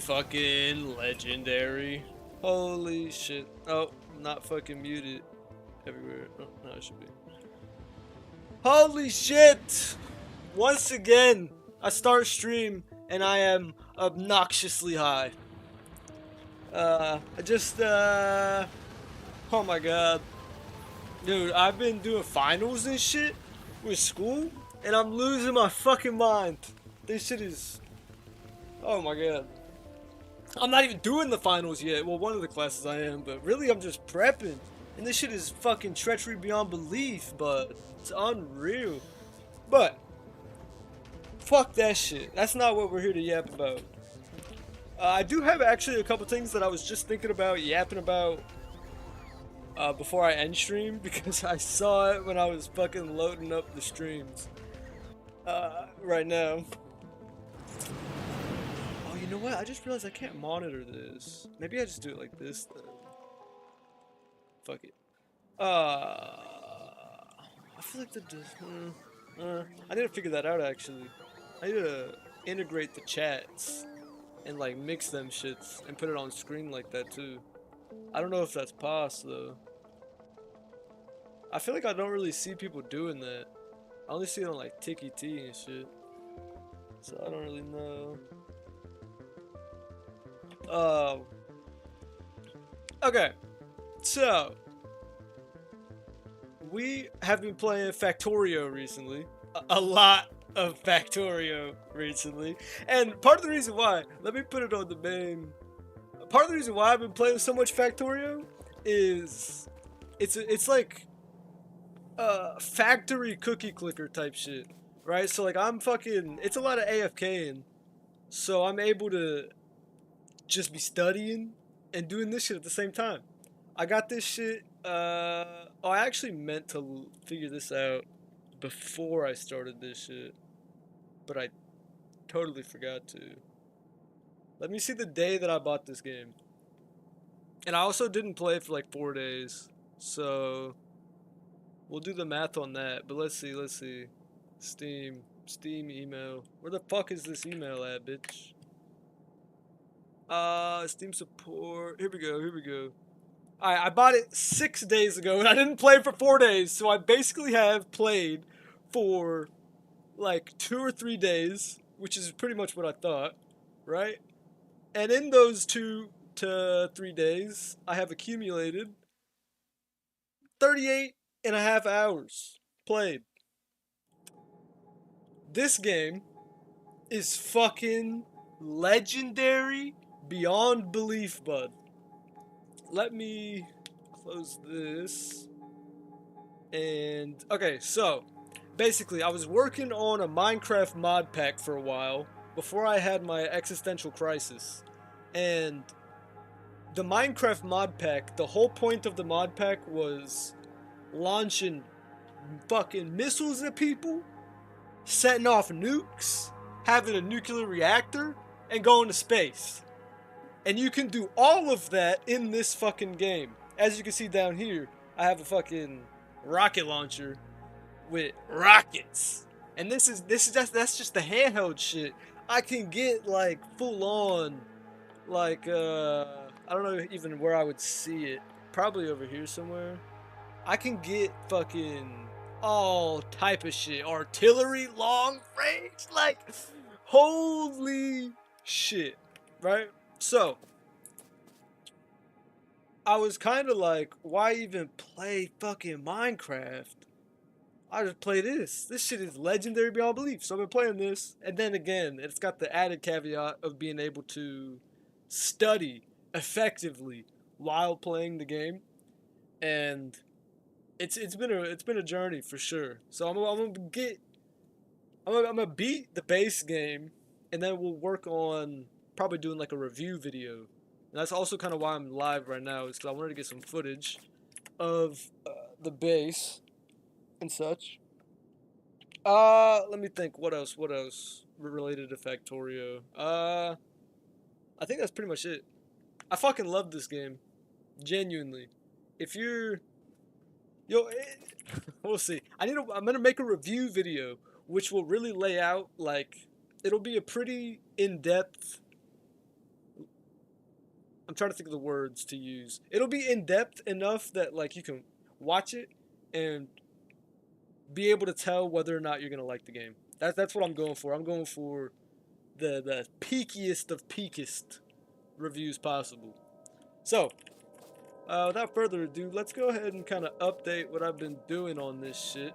fucking legendary. Holy shit. Oh, not fucking muted everywhere. Oh, no, it should be. Holy shit! Once again, I start stream and I am obnoxiously high. Oh my god. Dude, I've been doing finals and shit with school and I'm losing my fucking mind. This shit is. Oh my god. I'm not even doing the finals yet. Well, one of the classes I am, but really I'm just prepping. And this shit is fucking treachery beyond belief, but it's unreal. But, fuck that shit. That's not what we're here to yap about. I do have actually a couple things that I was just thinking about yapping about before I end stream because I saw it when I was fucking loading up the streams right now. Oh, you know what? I just realized I can't monitor this. Maybe I just do it like this then. Fuck it. I feel like I need to figure that out actually. I need to integrate the chats and like mix them shits and put it on screen like that too. I don't know if that's possible though. I feel like I don't really see people doing that. I only see it on like Tiki T and shit. So I don't really know. Okay. So we have been playing Factorio recently. A lot of Factorio recently. And part of the reason why, let me put it on the main. Part of the reason why I've been playing so much Factorio is it's like factory cookie clicker type shit, right? So like it's a lot of AFKing, so I'm able to just be studying and doing this shit at the same time. I got this shit. I actually meant to figure this out before I started this shit, but I totally forgot to. Let me see the day that I bought this game. And I also didn't play it for like 4 days, so we'll do the math on that. But let's see. Steam email. Where the fuck is this email at, bitch? Steam support. Here we go. Alright, I bought it 6 days ago and I didn't play for 4 days, so I basically have played for like 2 or 3 days, which is pretty much what I thought, right? And in those 2 to 3 days, I have accumulated 38 and a half hours played. This game is fucking legendary beyond belief, bud. Let me close this. And okay, so basically I was working on a Minecraft mod pack for a while before I had my existential crisis. And the Minecraft mod pack, the whole point of the mod pack was launching fucking missiles at people, setting off nukes, having a nuclear reactor, and going to space. And you can do all of that in this fucking game. As you can see down here, I have a fucking rocket launcher with rockets. And that's just the handheld shit. I can get like full on, like I don't know even where I would see it. Probably over here somewhere. I can get fucking all type of shit. Artillery, long range, like holy shit, right? So I was kind of like, why even play fucking Minecraft? I just play this. This shit is legendary beyond belief. So I've been playing this, and then again, it's got the added caveat of being able to study effectively while playing the game, and it's been a journey for sure. So I'm gonna beat the base game, and then we'll work on probably doing like a review video. And that's also kind of why I'm live right now, is because I wanted to get some footage of the base and such. Let me think. What else? Related to Factorio? I think that's pretty much it. I fucking love this game, genuinely. If you're, yo, we'll see. I'm gonna make a review video, which will really lay out like, it'll be a pretty in-depth I'm trying to think of the words to use. It'll be in depth enough that like you can watch it and be able to tell whether or not you're gonna like the game. That's what I'm going for. I'm going for the peakiest of peakest reviews possible. So, without further ado, let's go ahead and kind of update what I've been doing on this shit.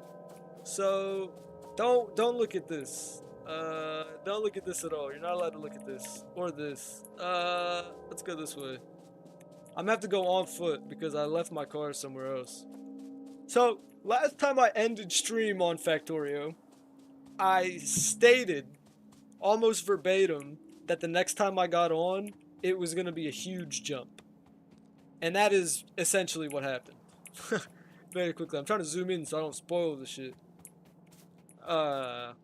So, don't look at this. Don't look at this at all. You're not allowed to look at this or this. Let's go this way. I'm gonna have to go on foot because I left my car somewhere else. So, last time I ended stream on Factorio, I stated almost verbatim that the next time I got on, it was gonna be a huge jump. And that is essentially what happened. Very quickly. I'm trying to zoom in so I don't spoil the shit. I've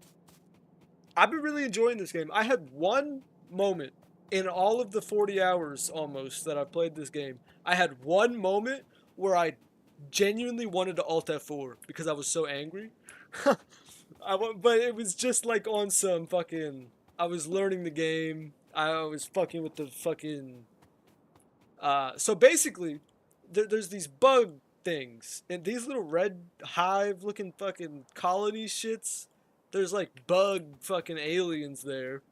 been really enjoying this game. I had one moment in all of the 40 hours almost that I've played this game. I had one moment where I genuinely wanted to alt F4 because I was so angry. But it was just like on some fucking... I was learning the game. I was fucking with the fucking... So basically, there's these bug things. And these little red hive looking fucking colony shits. There's like bug fucking aliens there.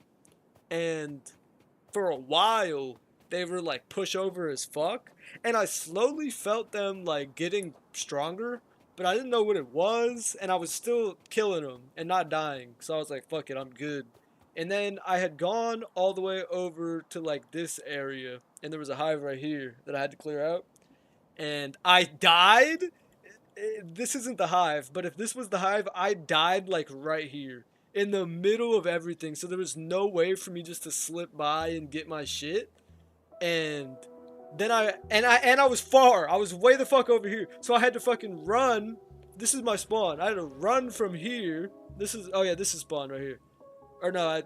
And for a while, they were like pushover as fuck. And I slowly felt them like getting stronger. But I didn't know what it was. And I was still killing them and not dying. So I was like, fuck it, I'm good. And then I had gone all the way over to like this area. And there was a hive right here that I had to clear out. And I died. This isn't the hive, but if this was the hive, I died like right here in the middle of everything. So there was no way for me just to slip by and get my shit. And then I was far. I was way the fuck over here. So I had to fucking run. This is my spawn. I had to run from here. This is, oh yeah, this is spawn right here. Or no,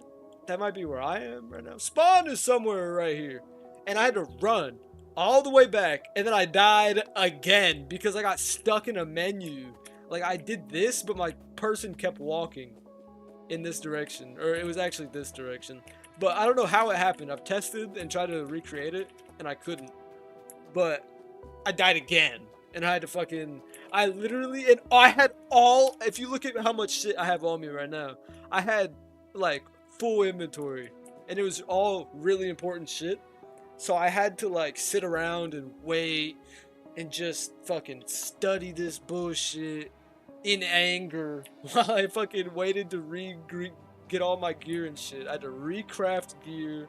that might be where I am right now. Spawn is somewhere right here. And I had to run all the way back. And then I died again because I got stuck in a menu. Like I did this, but my person kept walking in this direction. Or it was actually this direction. But I don't know how it happened. I've tested and tried to recreate it. And I couldn't. But I died again. And I had to fucking... I literally... And I had all... If you look at how much shit I have on me right now. I had like full inventory. And it was all really important shit. So I had to like sit around and wait. And just fucking study this bullshit. In anger. While I fucking waited to get all my gear and shit. I had to recraft gear.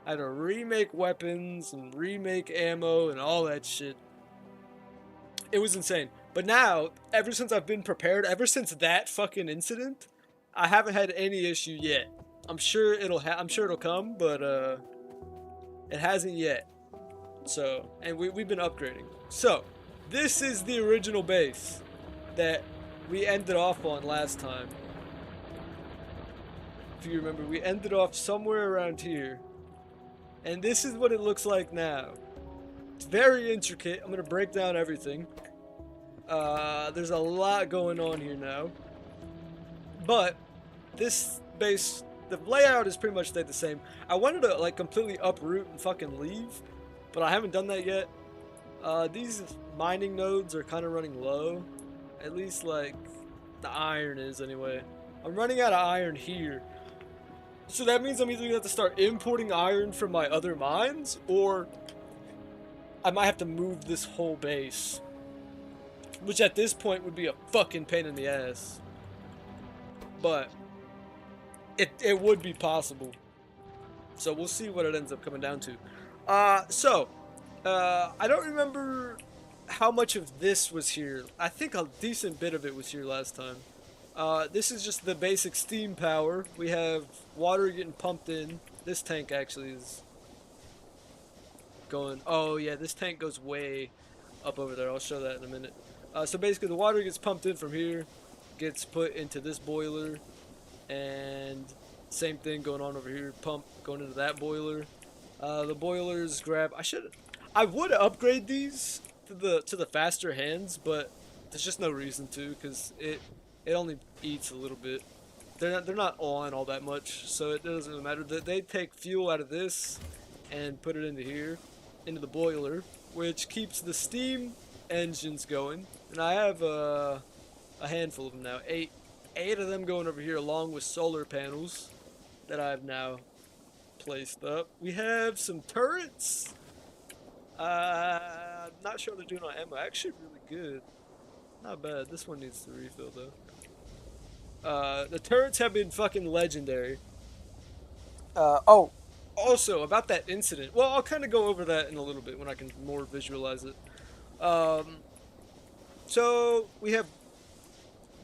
I had to remake weapons and remake ammo and all that shit. It was insane. But now, ever since I've been prepared, ever since that fucking incident, I haven't had any issue yet. I'm sure it'll come, but it hasn't yet. So, and we've been upgrading. So, this is the original base that we ended off on last time. If you remember, we ended off somewhere around here. And this is what it looks like now. It's very intricate. I'm going to break down everything. There's a lot going on here now. But this base, the layout is pretty much stayed the same. I wanted to like completely uproot and fucking leave, but I haven't done that yet. These mining nodes are kind of running low. At least like the iron is anyway. I'm running out of iron here. So that means I'm either going to have to start importing iron from my other mines, or I might have to move this whole base. Which at this point would be a fucking pain in the ass. But it would be possible. So we'll see what it ends up coming down to. I don't remember how much of this was here. I think a decent bit of it was here last time. This is just the basic steam power. We have water getting pumped in. This tank actually is going... Oh yeah, this tank goes way up over there. I'll show that in a minute. So basically the water gets pumped in from here, gets put into this boiler, and same thing going on over here. Pump going into that boiler. The boilers grab... I would upgrade these to the faster hands, but there's just no reason to, because it only eats a little bit. They're not on all that much, so it doesn't really matter. They take fuel out of this and put it into here. into the boiler, which keeps the steam engines going. And I have a handful of them now. Eight of them going over here, along with solar panels that I've now placed up. We have some turrets. Not sure they're doing on ammo. Actually, really good. Not bad. This one needs to refill though. The turrets have been fucking legendary. Oh, also about that incident. Well, I'll kind of go over that in a little bit when I can more visualize it. Um, so we have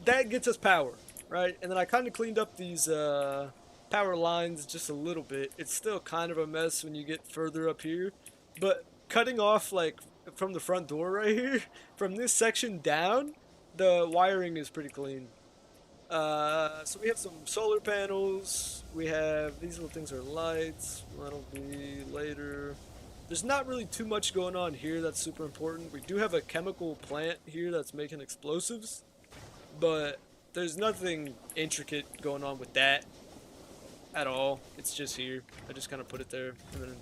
that gets us power, right? And then I kind of cleaned up these power lines just a little bit. It's still kind of a mess when you get further up here, but cutting off like from the front door right here, from this section down, the wiring is pretty clean. So we have some solar panels. We have these little things are lights. That'll be later. There's not really too much going on here that's super important. We do have a chemical plant here that's making explosives, but there's nothing intricate going on with that at all. It's just here. I just kind of put it there, and then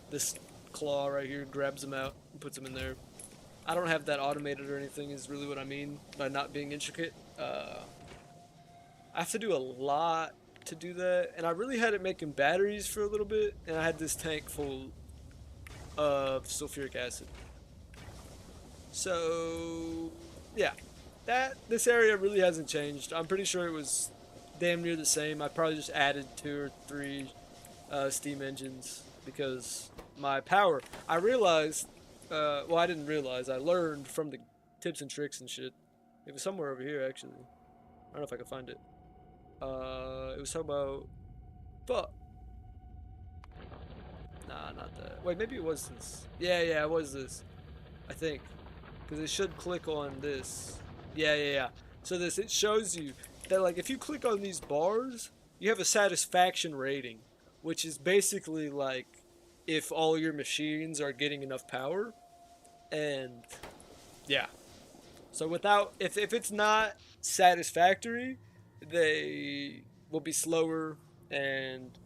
this claw right here grabs them out and puts them in there. I don't have that automated or anything is really what I mean by not being intricate. I have to do a lot to do that, and I really had it making batteries for a little bit, and I had this tank full of sulfuric acid. So yeah, this area really hasn't changed. I'm pretty sure it was damn near the same. I probably just added 2 or 3 steam engines because my power. I realized, well, I didn't realize. I learned from the tips and tricks and shit. It was somewhere over here actually. I don't know if I can find it. It was talking about fuck. Nah, not that. Wait, maybe it was this. Yeah, it was this. I think. Because it should click on this. Yeah. So it shows you that like if you click on these bars, you have a satisfaction rating, which is basically like if all your machines are getting enough power. And yeah. So if it's not satisfactory, they will be slower, and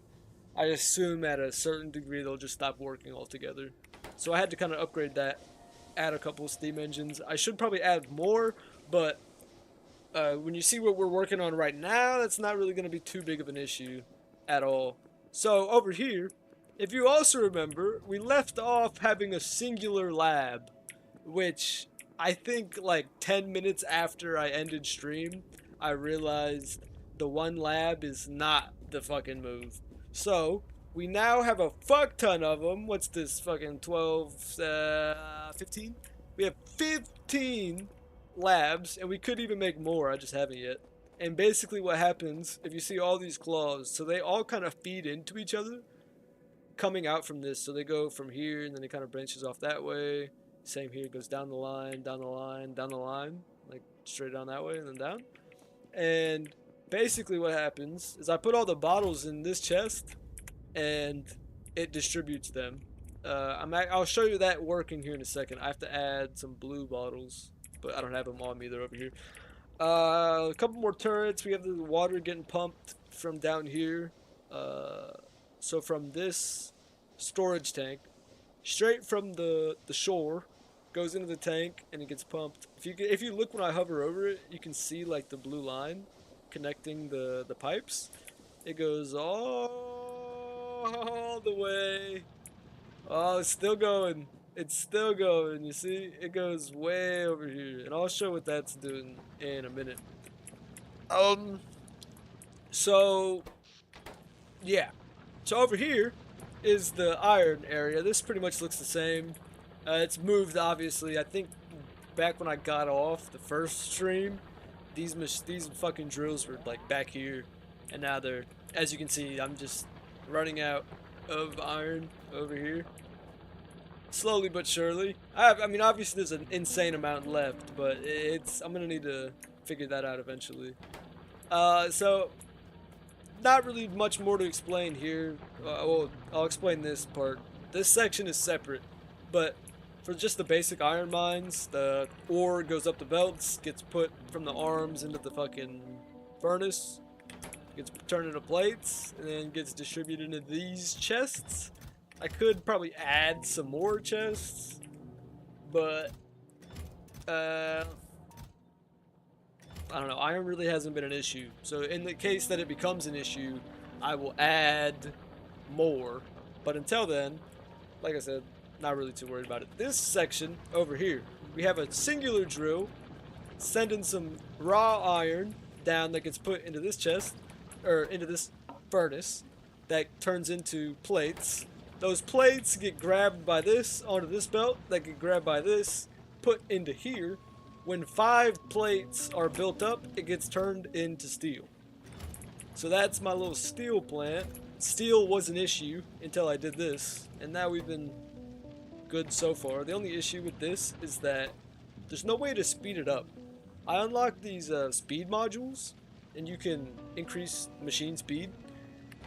I assume at a certain degree they'll just stop working altogether. So I had to kind of upgrade that, add a couple of steam engines. I should probably add more, but when you see what we're working on right now, that's not really going to be too big of an issue at all. So over here, if you also remember, we left off having a singular lab, which I think like 10 minutes after I ended stream, I realized the one lab is not the fucking move. So, we now have a fuck ton of them. What's this fucking 12, 15? We have 15 labs, and we could even make more, I just haven't yet. And basically what happens, if you see all these claws, so they all kind of feed into each other, coming out from this. So they go from here, and then it kind of branches off that way. Same here, it goes down the line, down the line, down the line, like straight down that way, and then down. And basically what happens is I put all the bottles in this chest and it distributes them. I'll show you that working here in a second. I have to add some blue bottles, but I don't have them on me. They're over here. A couple more turrets. We have the water getting pumped from down here. So from this storage tank, straight from the shore, goes into the tank and it gets pumped. If you look when I hover over it, you can see like the blue line connecting the pipes. It goes all the way. Oh, it's still going. It's still going. You see, it goes way over here, and I'll show what that's doing in a minute. So yeah. So over here is the iron area. This pretty much looks the same. It's moved, obviously. I think back when I got off the first stream, these fucking drills were like back here, and now they're, as you can see, I'm just running out of iron over here. Slowly but surely. I mean, obviously there's an insane amount left, but I'm gonna need to figure that out eventually. So not really much more to explain here. Well, I'll explain this part. This section is separate, but for just the basic iron mines, the ore goes up the belts, gets put from the arms into the fucking furnace, gets turned into plates, and then gets distributed into these chests. I could probably add some more chests, but I don't know. Iron really hasn't been an issue. So in the case that it becomes an issue, I will add more. But until then, like I said, not really too worried about it. This section over here, we have a singular drill sending some raw iron down that gets put into this chest, or into this furnace, that turns into plates. Those plates get grabbed by this onto this belt, that get grabbed by this, put into here. When 5 plates are built up, it gets turned into steel. So that's my little steel plant. Steel was an issue until I did this, and now we've been good so far. The only issue with this is that there's no way to speed it up. I unlocked these speed modules, and you can increase machine speed,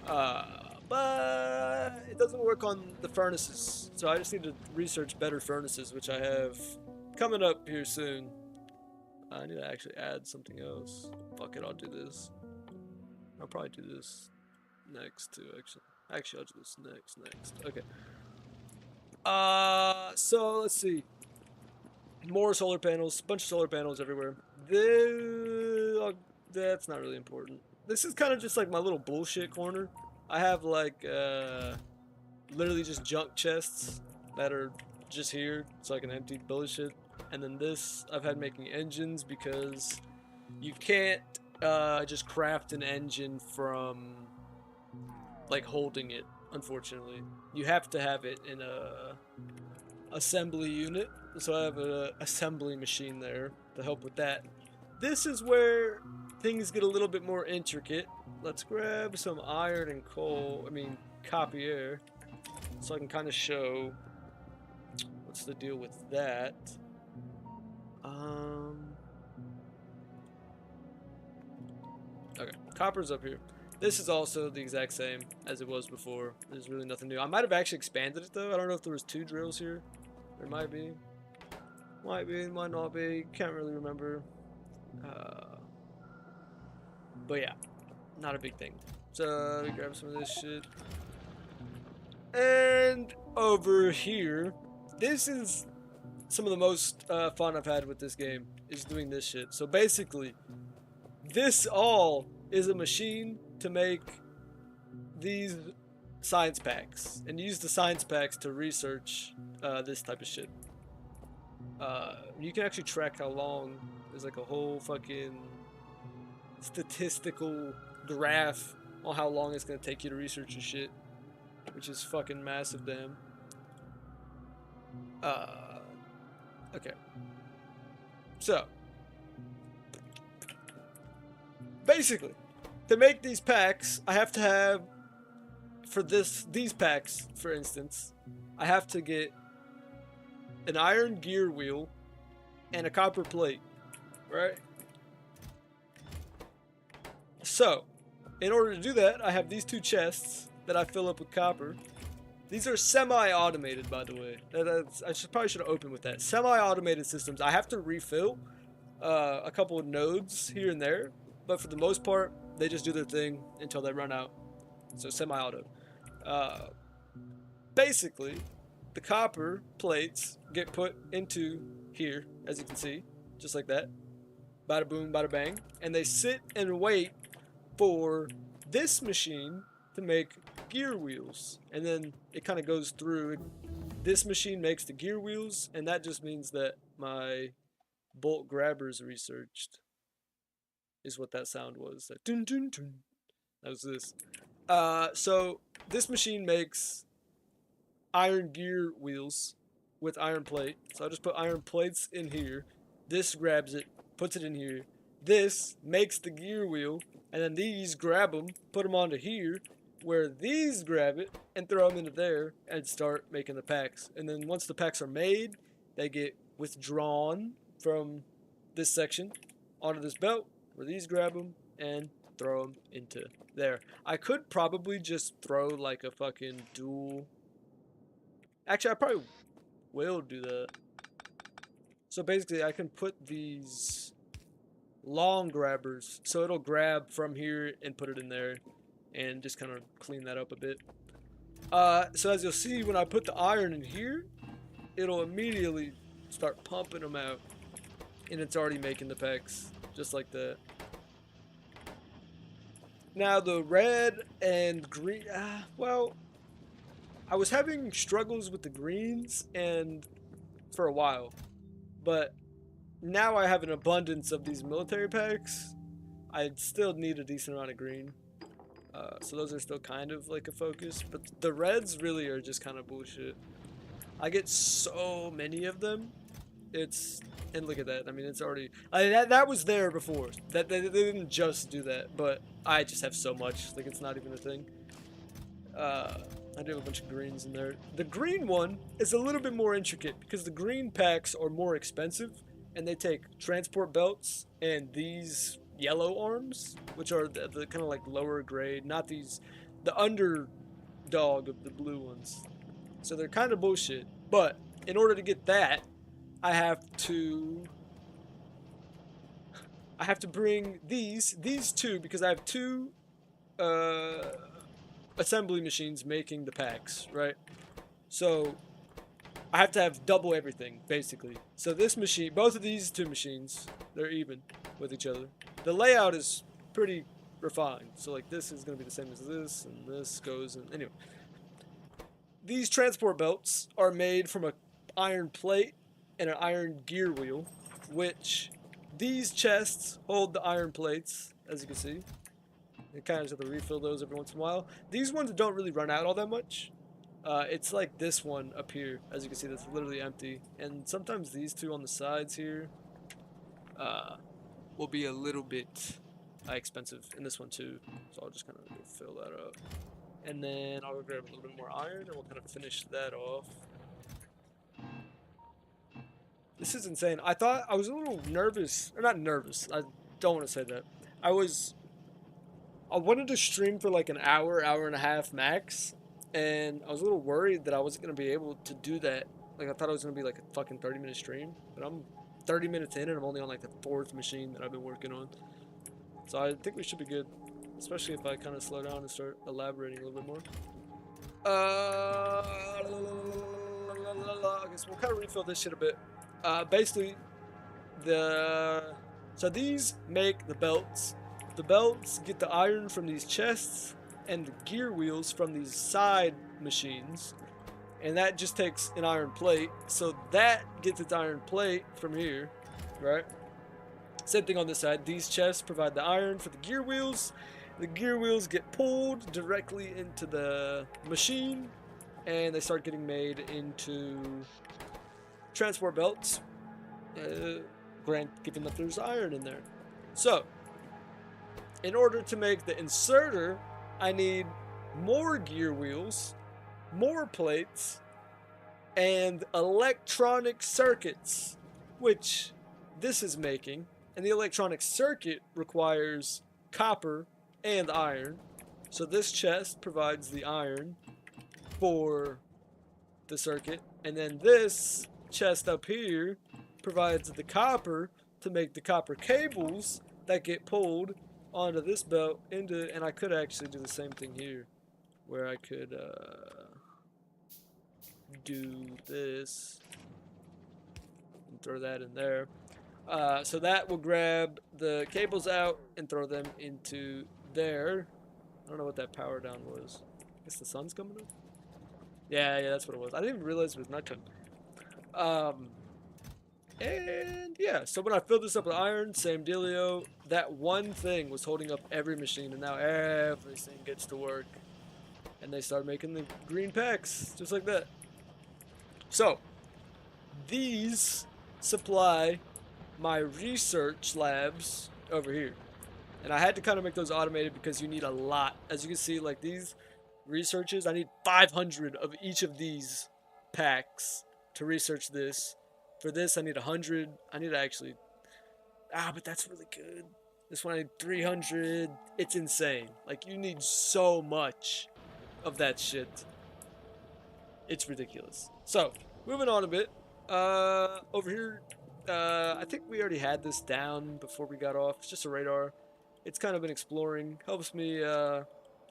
but it doesn't work on the furnaces. So I just need to research better furnaces, which I have coming up here soon. I need to actually add something else. Fuck it, I'll do this. I'll probably do this next too, actually. Actually, I'll do this next. Okay. So let's see. More solar panels, bunch of solar panels everywhere. That's not really important. This is kind of just like my little bullshit corner. I have like literally just junk chests that are just here, so I can empty bullshit. And then this I've had making engines because you can't just craft an engine from like holding it, unfortunately. You have to have it in a assembly unit. So I have an assembly machine there to help with that. This is where things get a little bit more intricate. Let's grab some iron and coal, copper, so I can kind of show what's the deal with that. Okay, copper's up here. This is also the exact same as it was before. There's really nothing new. I might have actually expanded it though. I don't know if there was 2 drills here. There might be. Might be, might not be. Can't really remember. But yeah, not a big thing. So let me grab some of this shit. And over here, this is some of the most fun I've had with this game, is doing this shit. So basically, this all is a machine to make these science packs, and use the science packs to research this type of shit. You can actually track how long. There's like a whole fucking statistical graph on how long it's gonna take you to research your shit, which is fucking massive, damn. Okay. So, basically, to make these packs, I have to have, for these packs, for instance, I have to get an iron gear wheel and a copper plate, right? So, in order to do that, I have these 2 chests that I fill up with copper. These are semi-automated, by the way. I probably should have opened with that. Semi-automated systems. I have to refill a couple of nodes here and there, but for the most part, they just do their thing until they run out. So semi-auto. Basically, the copper plates get put into here, as you can see, just like that. Bada boom, bada bang. And they sit and wait for this machine to make gear wheels, and then it kind of goes through. This machine makes the gear wheels, and that just means that my bolt grabbers researched is what that sound was. That dun dun dun. That was this. So this machine makes iron gear wheels with iron plate. So I just put iron plates in here. This grabs it, puts it in here. This makes the gear wheel, and then these grab them, put them onto here, where these grab it and throw them into there and start making the packs. And then once the packs are made, they get withdrawn from this section onto this belt, where these grab them and throw them into there. I could probably just throw like a fucking dual. Actually, I probably will do that. So basically, I can put these long grabbers, so it'll grab from here and put it in there, and just kind of clean that up a bit. So as you'll see, when I put the iron in here, it'll immediately start pumping them out. And it's already making the packs, just like that. Now the red and green, well, I was having struggles with the greens and for a while, but now I have an abundance of these military packs. I still need a decent amount of green. So those are still kind of like a focus, but the reds really are just kind of bullshit. I get so many of them. It's, and look at that. I mean, it's already, that was there before. That they didn't just do that, but I just have so much. Like, it's not even a thing. I do have a bunch of greens in there. The green one is a little bit more intricate because the green packs are more expensive, and they take transport belts and these yellow arms, which are the kind of like lower grade, not these, the underdog of the blue ones. So they're kind of bullshit. But in order to get that, I have to bring these two because I have two assembly machines making the packs, right? So I have to have double everything, basically. So this machine, both of these two machines, they're even with each other. The layout is pretty refined. So like this is going to be the same as this, and this goes, and anyway. These transport belts are made from an iron plate and an iron gear wheel, which these chests hold the iron plates, as you can see. You kind of just have to refill those every once in a while. These ones don't really run out all that much. It's like this one up here, as you can see, that's literally empty. And sometimes these two on the sides here will be a little bit expensive, and this one too. So I'll just kind of go fill that up. And then I'll go grab a little bit more iron, and we'll kind of finish that off. This is insane. I thought I was a little nervous, or not nervous. I don't want to say that. I wanted to stream for like an hour, hour and a half max, and I was a little worried that I wasn't gonna be able to do that. Like I thought it was gonna be like a fucking 30-minute stream, but I'm 30 minutes in, and I'm only on like the 4th machine that I've been working on. So I think we should be good, especially if I kind of slow down and start elaborating a little bit more. I guess we'll kind of refill this shit a bit. Basically, so these make the belts. The belts get the iron from these chests and the gear wheels from these side machines, and that just takes an iron plate. So that gets its iron plate from here, right? Same thing on this side. These chests provide the iron for the gear wheels. The gear wheels get pulled directly into the machine, and they start getting made into transport belts, given that there's iron in there. So, in order to make the inserter, I need more gear wheels, more plates, and electronic circuits, which this is making. And the electronic circuit requires copper and iron. So this chest provides the iron for the circuit, and then this chest up here provides the copper to make the copper cables that get pulled onto this belt and I could actually do the same thing here, where I could do this and throw that in there. So that will grab the cables out and throw them into there. I don't know what that power down was. I guess the sun's coming up? Yeah, that's what it was. I didn't even realize it was nighttime. And yeah, so when I filled this up with iron, same dealio. That one thing was holding up every machine, and now everything gets to work. And they start making the green packs, just like that. So, these supply my research labs over here. And I had to kind of make those automated because you need a lot. As you can see, like these researches, I need 500 of each of these packs to research this. For this, I need 100. I need to actually... but that's really good. This one I need 300. It's insane. Like, you need so much of that shit. It's ridiculous. So, moving on a bit. Over here, I think we already had this down before we got off. It's just a radar. It's kind of been exploring. Helps me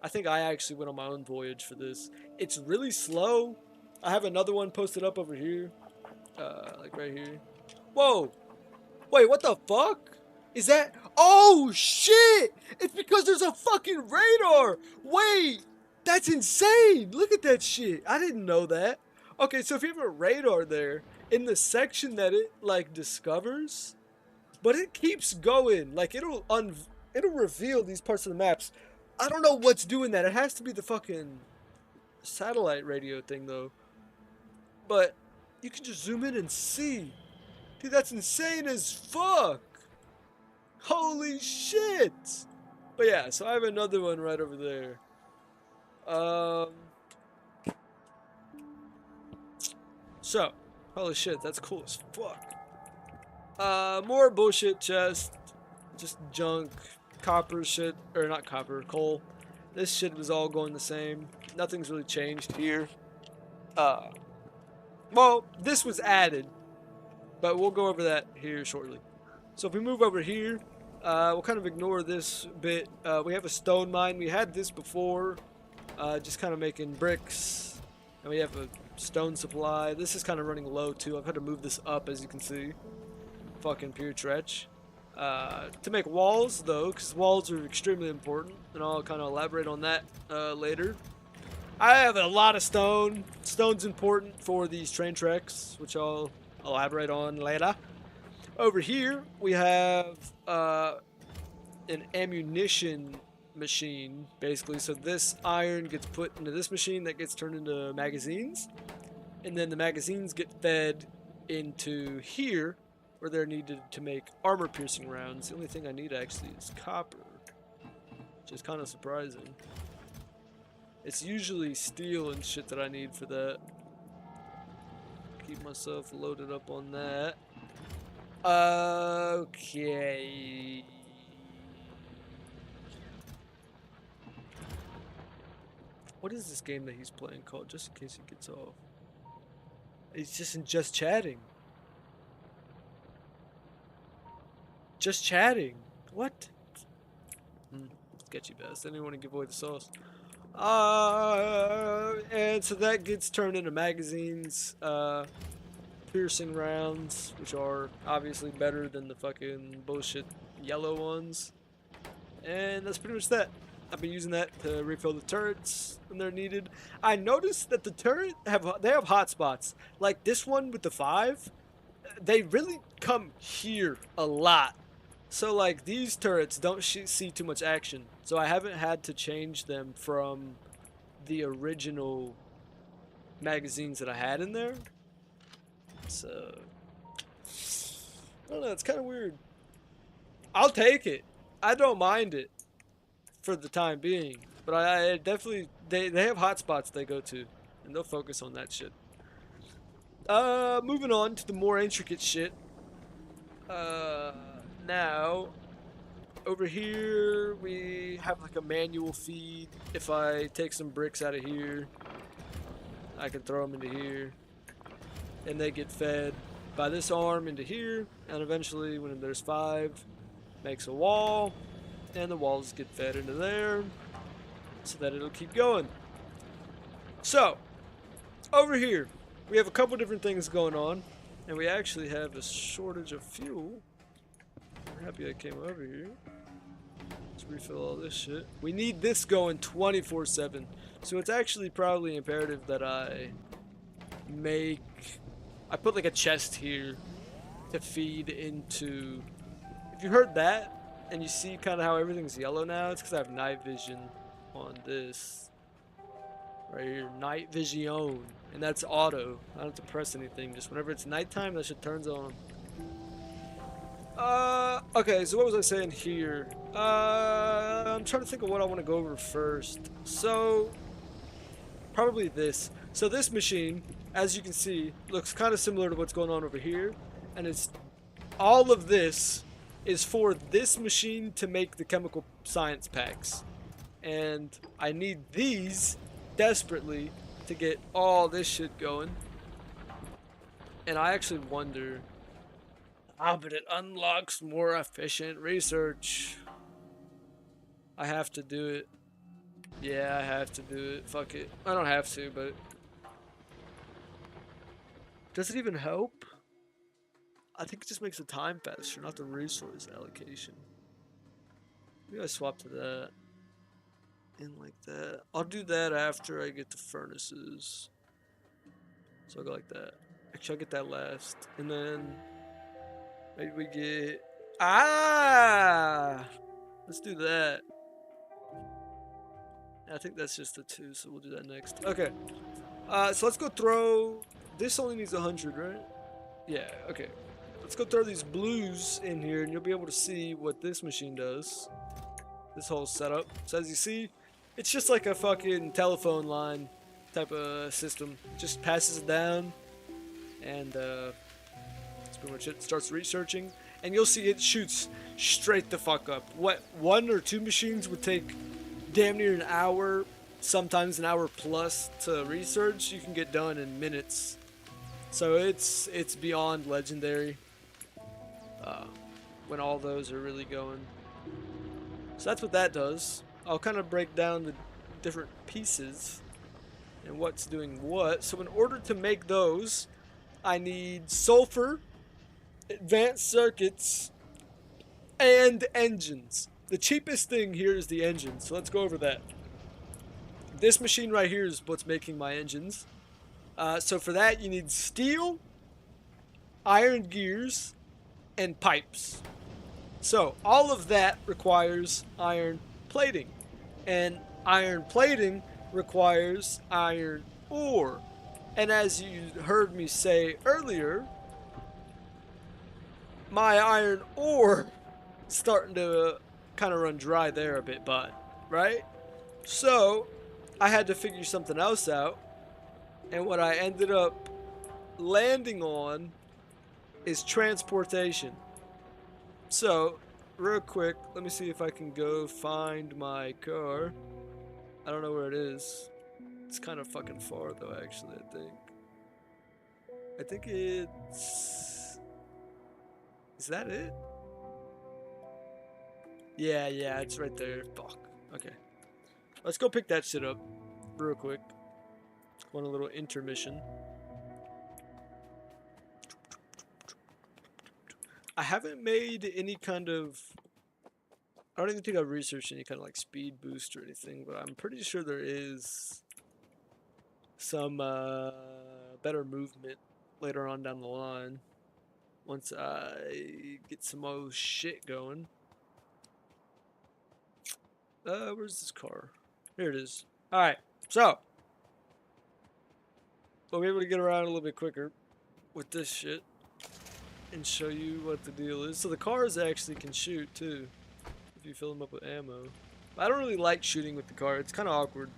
I think I actually went on my own voyage for this. It's really slow. I have another one posted up over here. Like right here. Whoa! Wait, what the fuck? Is that? Oh shit! It's because there's a fucking radar! Wait! That's insane! Look at that shit. I didn't know that. Okay, so if you have a radar there, in the section that it like discovers, but it keeps going. Like it'll reveal these parts of the maps. I don't know what's doing that. It has to be the fucking satellite radio thing though. But you can just zoom in and see. Dude, that's insane as fuck. Holy shit. But yeah, so I have another one right over there. So, holy shit, that's cool as fuck. More bullshit chest. Just junk. Copper shit. Or not copper, coal. This shit was all going the same. Nothing's really changed here. Well, this was added. But we'll go over that here shortly. So if we move over here, we'll kind of ignore this bit. We have a stone mine. We had this before. Just kind of making bricks. And we have a stone supply. This is kind of running low too. I've had to move this up, as you can see. Fucking pure tretch. To make walls though, because walls are extremely important. And I'll kind of elaborate on that later. I have a lot of stone. Stone's important for these train tracks, which I'll elaborate on later. Over here, we have an ammunition machine, basically. So this iron gets put into this machine that gets turned into magazines. And then the magazines get fed into here, where they're needed to make armor-piercing rounds. The only thing I need actually is copper, which is kind of surprising. It's usually steel and shit that I need for that. Keep myself loaded up on that. Okay. What is this game that he's playing called, just in case he gets off? He's just chatting. Just chatting. What? Sketchy best. I didn't want to give away the sauce. And so that gets turned into magazines, piercing rounds, which are obviously better than the fucking bullshit yellow ones. And that's pretty much that. I've been using that to refill the turrets when they're needed. I noticed that the turret have hotspots. Like this one with the 5, they really come here a lot. So like these turrets don't see too much action. So I haven't had to change them from the original magazines that I had in there. So I don't know, it's kind of weird. I'll take it. I don't mind it for the time being. But I definitely they have hotspots they go to, and they'll focus on that shit. Moving on to the more intricate shit. Now, over here we have like a manual feed. If I take some bricks out of here, I can throw them into here, and they get fed by this arm into here, and eventually when there's 5, makes a wall, and the walls get fed into there, so that it'll keep going. So, over here, we have a couple different things going on, and we actually have a shortage of fuel. I'm happy I came over here. Let's refill all this shit. We need this going 24/7. So it's actually probably imperative that I put like a chest here to feed into. If you heard that and you see kind of how everything's yellow now, it's because I have night vision on this. Right here, night vision. And that's auto. I don't have to press anything. Just whenever it's nighttime, that shit turns on. Okay, so what was I saying here? I'm trying to think of what I want to go over first. So, probably this. So this machine, as you can see, looks kind of similar to what's going on over here. And it's, all of this is for this machine to make the chemical science packs. And I need these desperately to get all this shit going. And I actually wonder, but it unlocks more efficient research. I have to do it. Yeah, I have to do it. Fuck it. I don't have to, but does it even help? I think it just makes the time faster, not the resource allocation. Maybe I swap to that. In like that. I'll do that after I get the furnaces. So I'll go like that. Actually, I'll get that last. And then maybe we get... Ah! Let's do that. I think that's just the two, so we'll do that next. Okay. So let's go throw... This only needs 100, right? Yeah, okay. Let's go throw these blues in here, and you'll be able to see what this machine does. This whole setup. So as you see, it's just like a fucking telephone line type of system. Just passes it down, and that's pretty much it. Starts researching, and you'll see it shoots straight the fuck up. What, 1 or 2 machines would take damn near an hour, sometimes an hour plus to research, you can get done in minutes. So it's beyond legendary when all those are really going. So that's what that does. I'll kind of break down the different pieces and what's doing what. So in order to make those, I need sulfur, advanced circuits, and engines. The cheapest thing here is the engine, so let's go over that. This machine right here is what's making my engines. So for that, you need steel, iron gears, and pipes. So all of that requires iron plating, and iron plating requires iron ore. And as you heard me say earlier, my iron ore is starting to kind of run dry there a bit, bud, right? So I had to figure something else out, and what I ended up landing on is transportation. So, real quick, let me see if I can go find my car. I don't know where it is. It's kind of fucking far though, actually, I think. I think it's... Is that it? Yeah, it's right there. Fuck. Okay. Let's go pick that shit up real quick. Want a little intermission. I haven't made any kind of... I don't even think I've researched any kind of like speed boost or anything, but I'm pretty sure there is some better movement later on down the line once I get some more shit going. Where's this car? Here it is. Alright, so we'll be able to get around a little bit quicker with this shit and show you what the deal is. So the cars actually can shoot too if you fill them up with ammo. I don't really like shooting with the car. It's kind of awkward.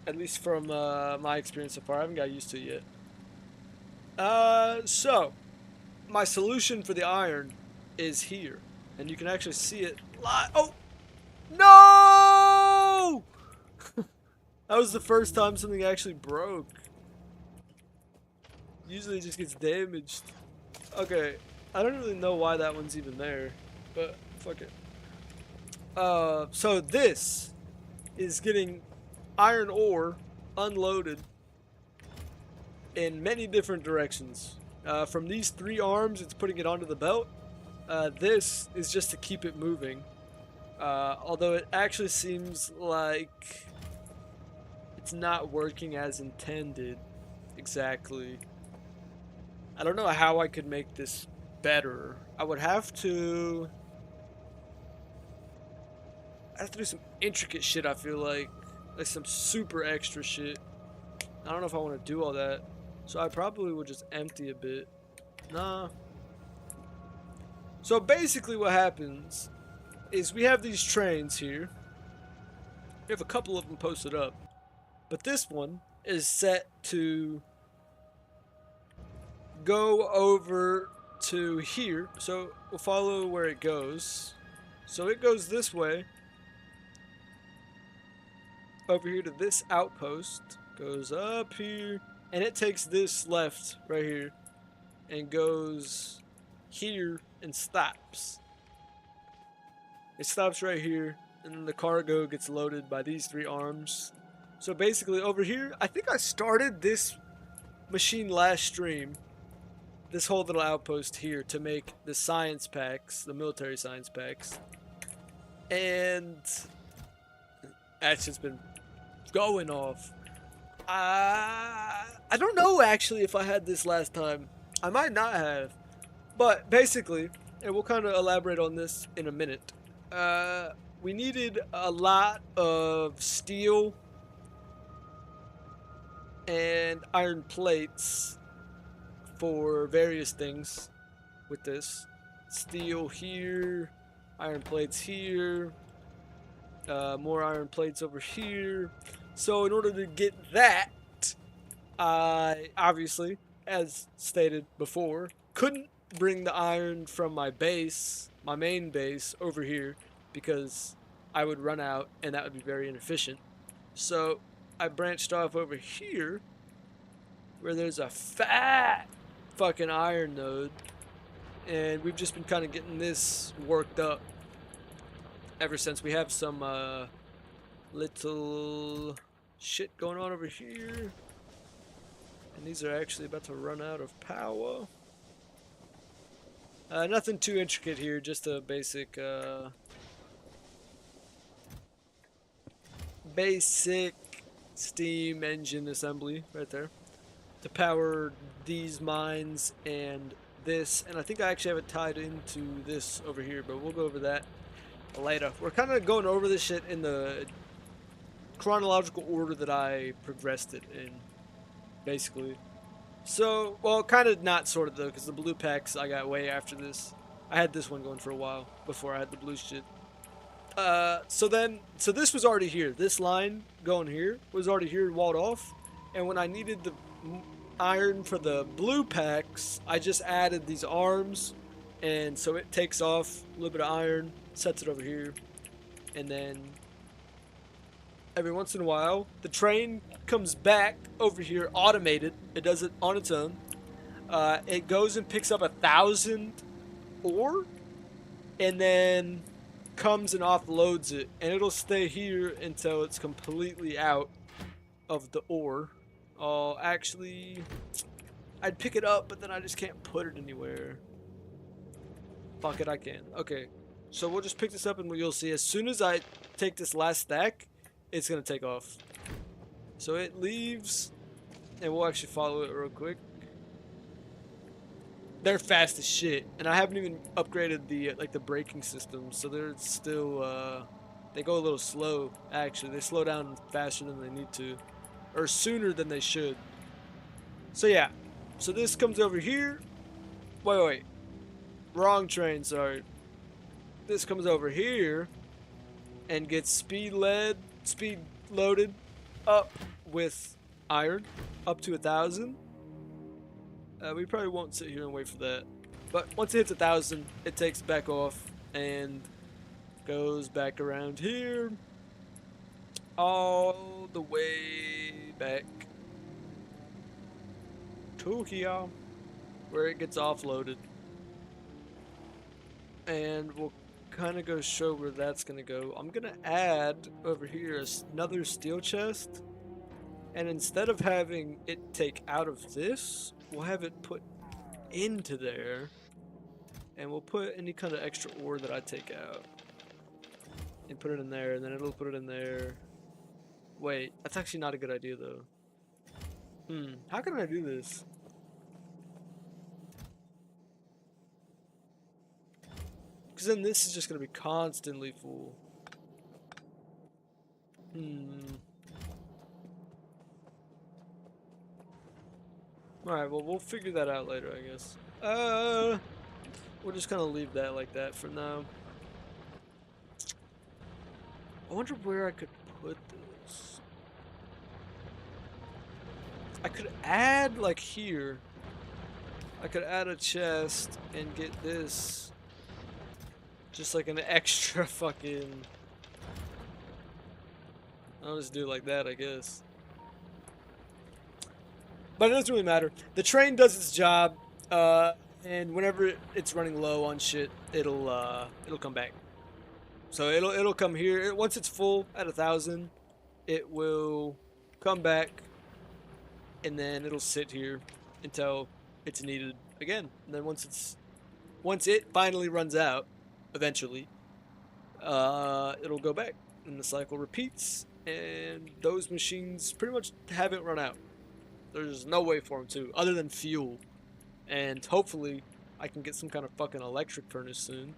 At least from my experience so far. I haven't got used to it yet. So my solution for the iron is here. And you can actually see it live. Oh! No! That was the first time something actually broke. Usually it just gets damaged. Okay, I don't really know why that one's even there, but fuck it. So this is getting iron ore unloaded in many different directions. From these 3 arms, it's putting it onto the belt. This is just to keep it moving. Although it actually seems like it's not working as intended exactly. I don't know how I could make this better. I would have to... I have to do some intricate shit, I feel like some super extra shit. I don't know if I want to do all that. So I probably would just empty a bit. Nah. So basically what happens is we have these trains here. We have a couple of them posted up. But this one is set to go over to here. So we'll follow where it goes. So it goes this way. Over here to this outpost. Goes up here. And it takes this left right here. And goes here and stops. It stops right here. and then the cargo gets loaded by these 3 arms. So basically over here, I think I started this machine last stream, this whole little outpost here, to make the science packs, the military science packs. And that's just been going off. I don't know actually if I had this last time. I might not have. But basically, and we'll kind of elaborate on this in a minute, we needed a lot of steel and iron plates for various things with this. Steel here, iron plates here, more iron plates over here. So in order to get that, I obviously, as stated before, couldn't bring the iron from my base, my main base, over here because I would run out and that would be very inefficient. So I branched off over here where there's a fat fucking iron node, and we've just been kind of getting this worked up ever since. We have some little shit going on over here, and these are actually about to run out of power. Nothing too intricate here, just a basic steam engine assembly right there to power these mines and this, and I think I actually have it tied into this over here, but we'll go over that later. We're kind of going over this shit in the chronological order that I progressed it in, basically. So, well, kind of not sort of though, because the blue packs I got way after this. I had this one going for a while before I had the blue shit. So this was already here. This line going here was already here, walled off. And when I needed the iron for the blue packs, I just added these arms, and so it takes off a little bit of iron, sets it over here, and then every once in a while the train comes back over here automated. It does it on its own. It goes and picks up 1,000 ore and then comes and offloads it, and it'll stay here until it's completely out of the ore. Oh, actually, I'd pick it up, but then I just can't put it anywhere. Fuck it, I can. Okay, so we'll just pick this up, and you'll see as soon as I take this last stack, it's gonna take off. So it leaves, and we'll actually follow it real quick. They're fast as shit, and I haven't even upgraded the like the braking system, so they're still they go a little slow. Actually, they slow down faster than they need to, or sooner than they should. So yeah, so this comes over here. Wait, wrong train. Sorry. This comes over here and gets speed loaded up with iron up to 1,000. We probably won't sit here and wait for that, but once it hits 1,000, it takes back off and goes back around here all the way back to here where it gets offloaded, and we'll kind of go show where that's gonna go. I'm gonna add over here another steel chest, and instead of having it take out of this, we'll have it put into there, and we'll put any kind of extra ore that I take out and put it in there, and then it'll put it in there. Wait, that's actually not a good idea though. How can I do this? Because then this is just going to be constantly full. Alright, well, we'll figure that out later, I guess. We'll just kind of leave that like that for now. I wonder where I could put this. I could add, like, here. I could add a chest and get this. Just like an extra fucking... I'll just do it like that, I guess. But it doesn't really matter. The train does its job, and whenever it's running low on shit, it'll come back. So it'll come here. Once it's full at 1,000, it will come back, and then it'll sit here until it's needed again. And then once it finally runs out, eventually, it'll go back, and the cycle repeats. And those machines pretty much haven't run out. There's no way for them to, other than fuel. And hopefully, I can get some kind of fucking electric furnace soon.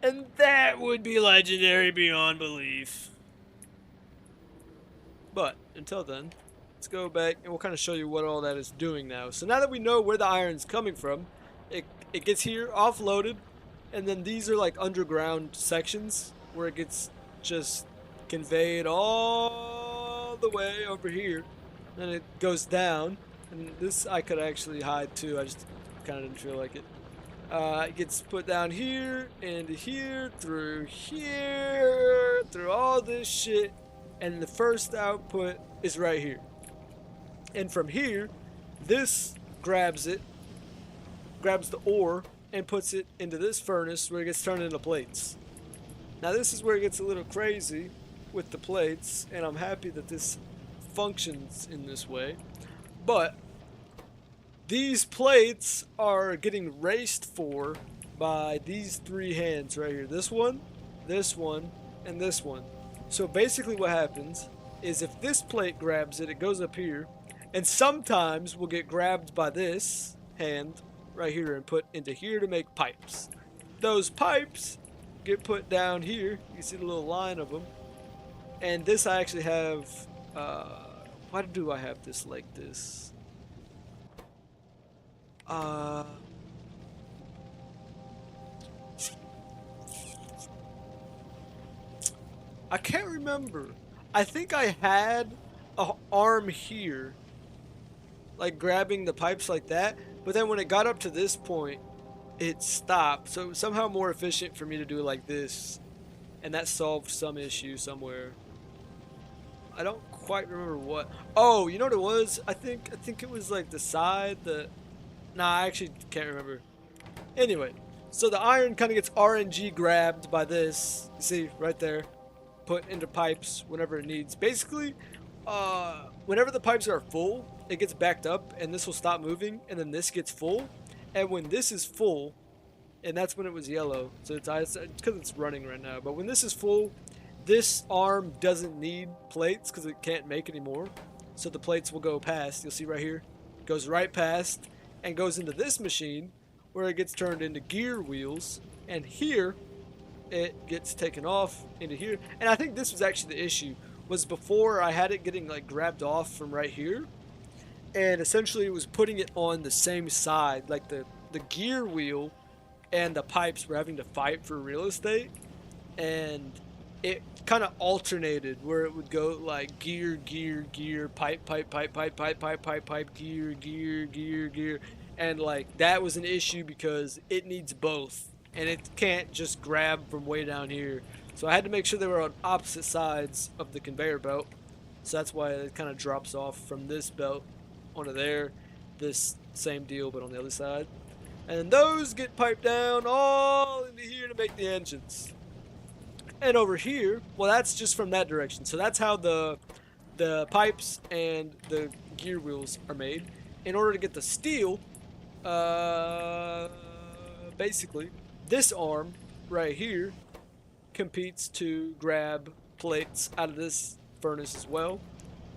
And that would be legendary beyond belief. But until then, let's go back and we'll kind of show you what all that is doing now. So now that we know where the iron's coming from, it gets here offloaded, and then these are like underground sections where it gets just conveyed all the way over here. Then it goes down, and this I could actually hide too. I just kind of didn't feel like it. It gets put down here, into here, through all this shit, and the first output is right here. And from here, this grabs the ore, and puts it into this furnace where it gets turned into plates. Now this is where it gets a little crazy with the plates, and I'm happy that this functions in this way. But these plates are getting raced for by these three hands right here. This one, and this one. So basically what happens is if this plate grabs it, it goes up here, and sometimes will get grabbed by this hand right here and put into here to make pipes. Those pipes get put down here. You see the little line of them. And this I actually have, why do I have this like this? I can't remember. I think I had an arm here, like grabbing the pipes like that, but then when it got up to this point, it stopped. So it was somehow more efficient for me to do it like this, and that solved some issue somewhere. I don't quite remember what. Oh, you know what it was? I think it was like the side, nah, I actually can't remember. Anyway, so the iron kind of gets RNG grabbed by this. You see, right there. Put into pipes whenever it needs. Basically, whenever the pipes are full, it gets backed up, and this will stop moving, and then this gets full. And when this is full, and that's when it was yellow, so it's because it's running right now. But when this is full, this arm doesn't need plates because it can't make any more. So the plates will go past. You'll see right here. Goes right past and goes into this machine where it gets turned into gear wheels. And here it gets taken off into here. And I think this was actually the issue. Was before I had it getting like grabbed off from right here. And essentially it was putting it on the same side. Like the gear wheel and the pipes were having to fight for real estate. And it kind of alternated where it would go like gear, pipe, gear. And like that was an issue because it needs both. And it can't just grab from way down here. So I had to make sure they were on opposite sides of the conveyor belt. So that's why it kind of drops off from this belt onto there. This same deal but on the other side. And those get piped down all into here to make the engines. And over here, well, that's just from that direction. So that's how the pipes and the gear wheels are made. In order to get the steel, basically, this arm right here competes to grab plates out of this furnace as well.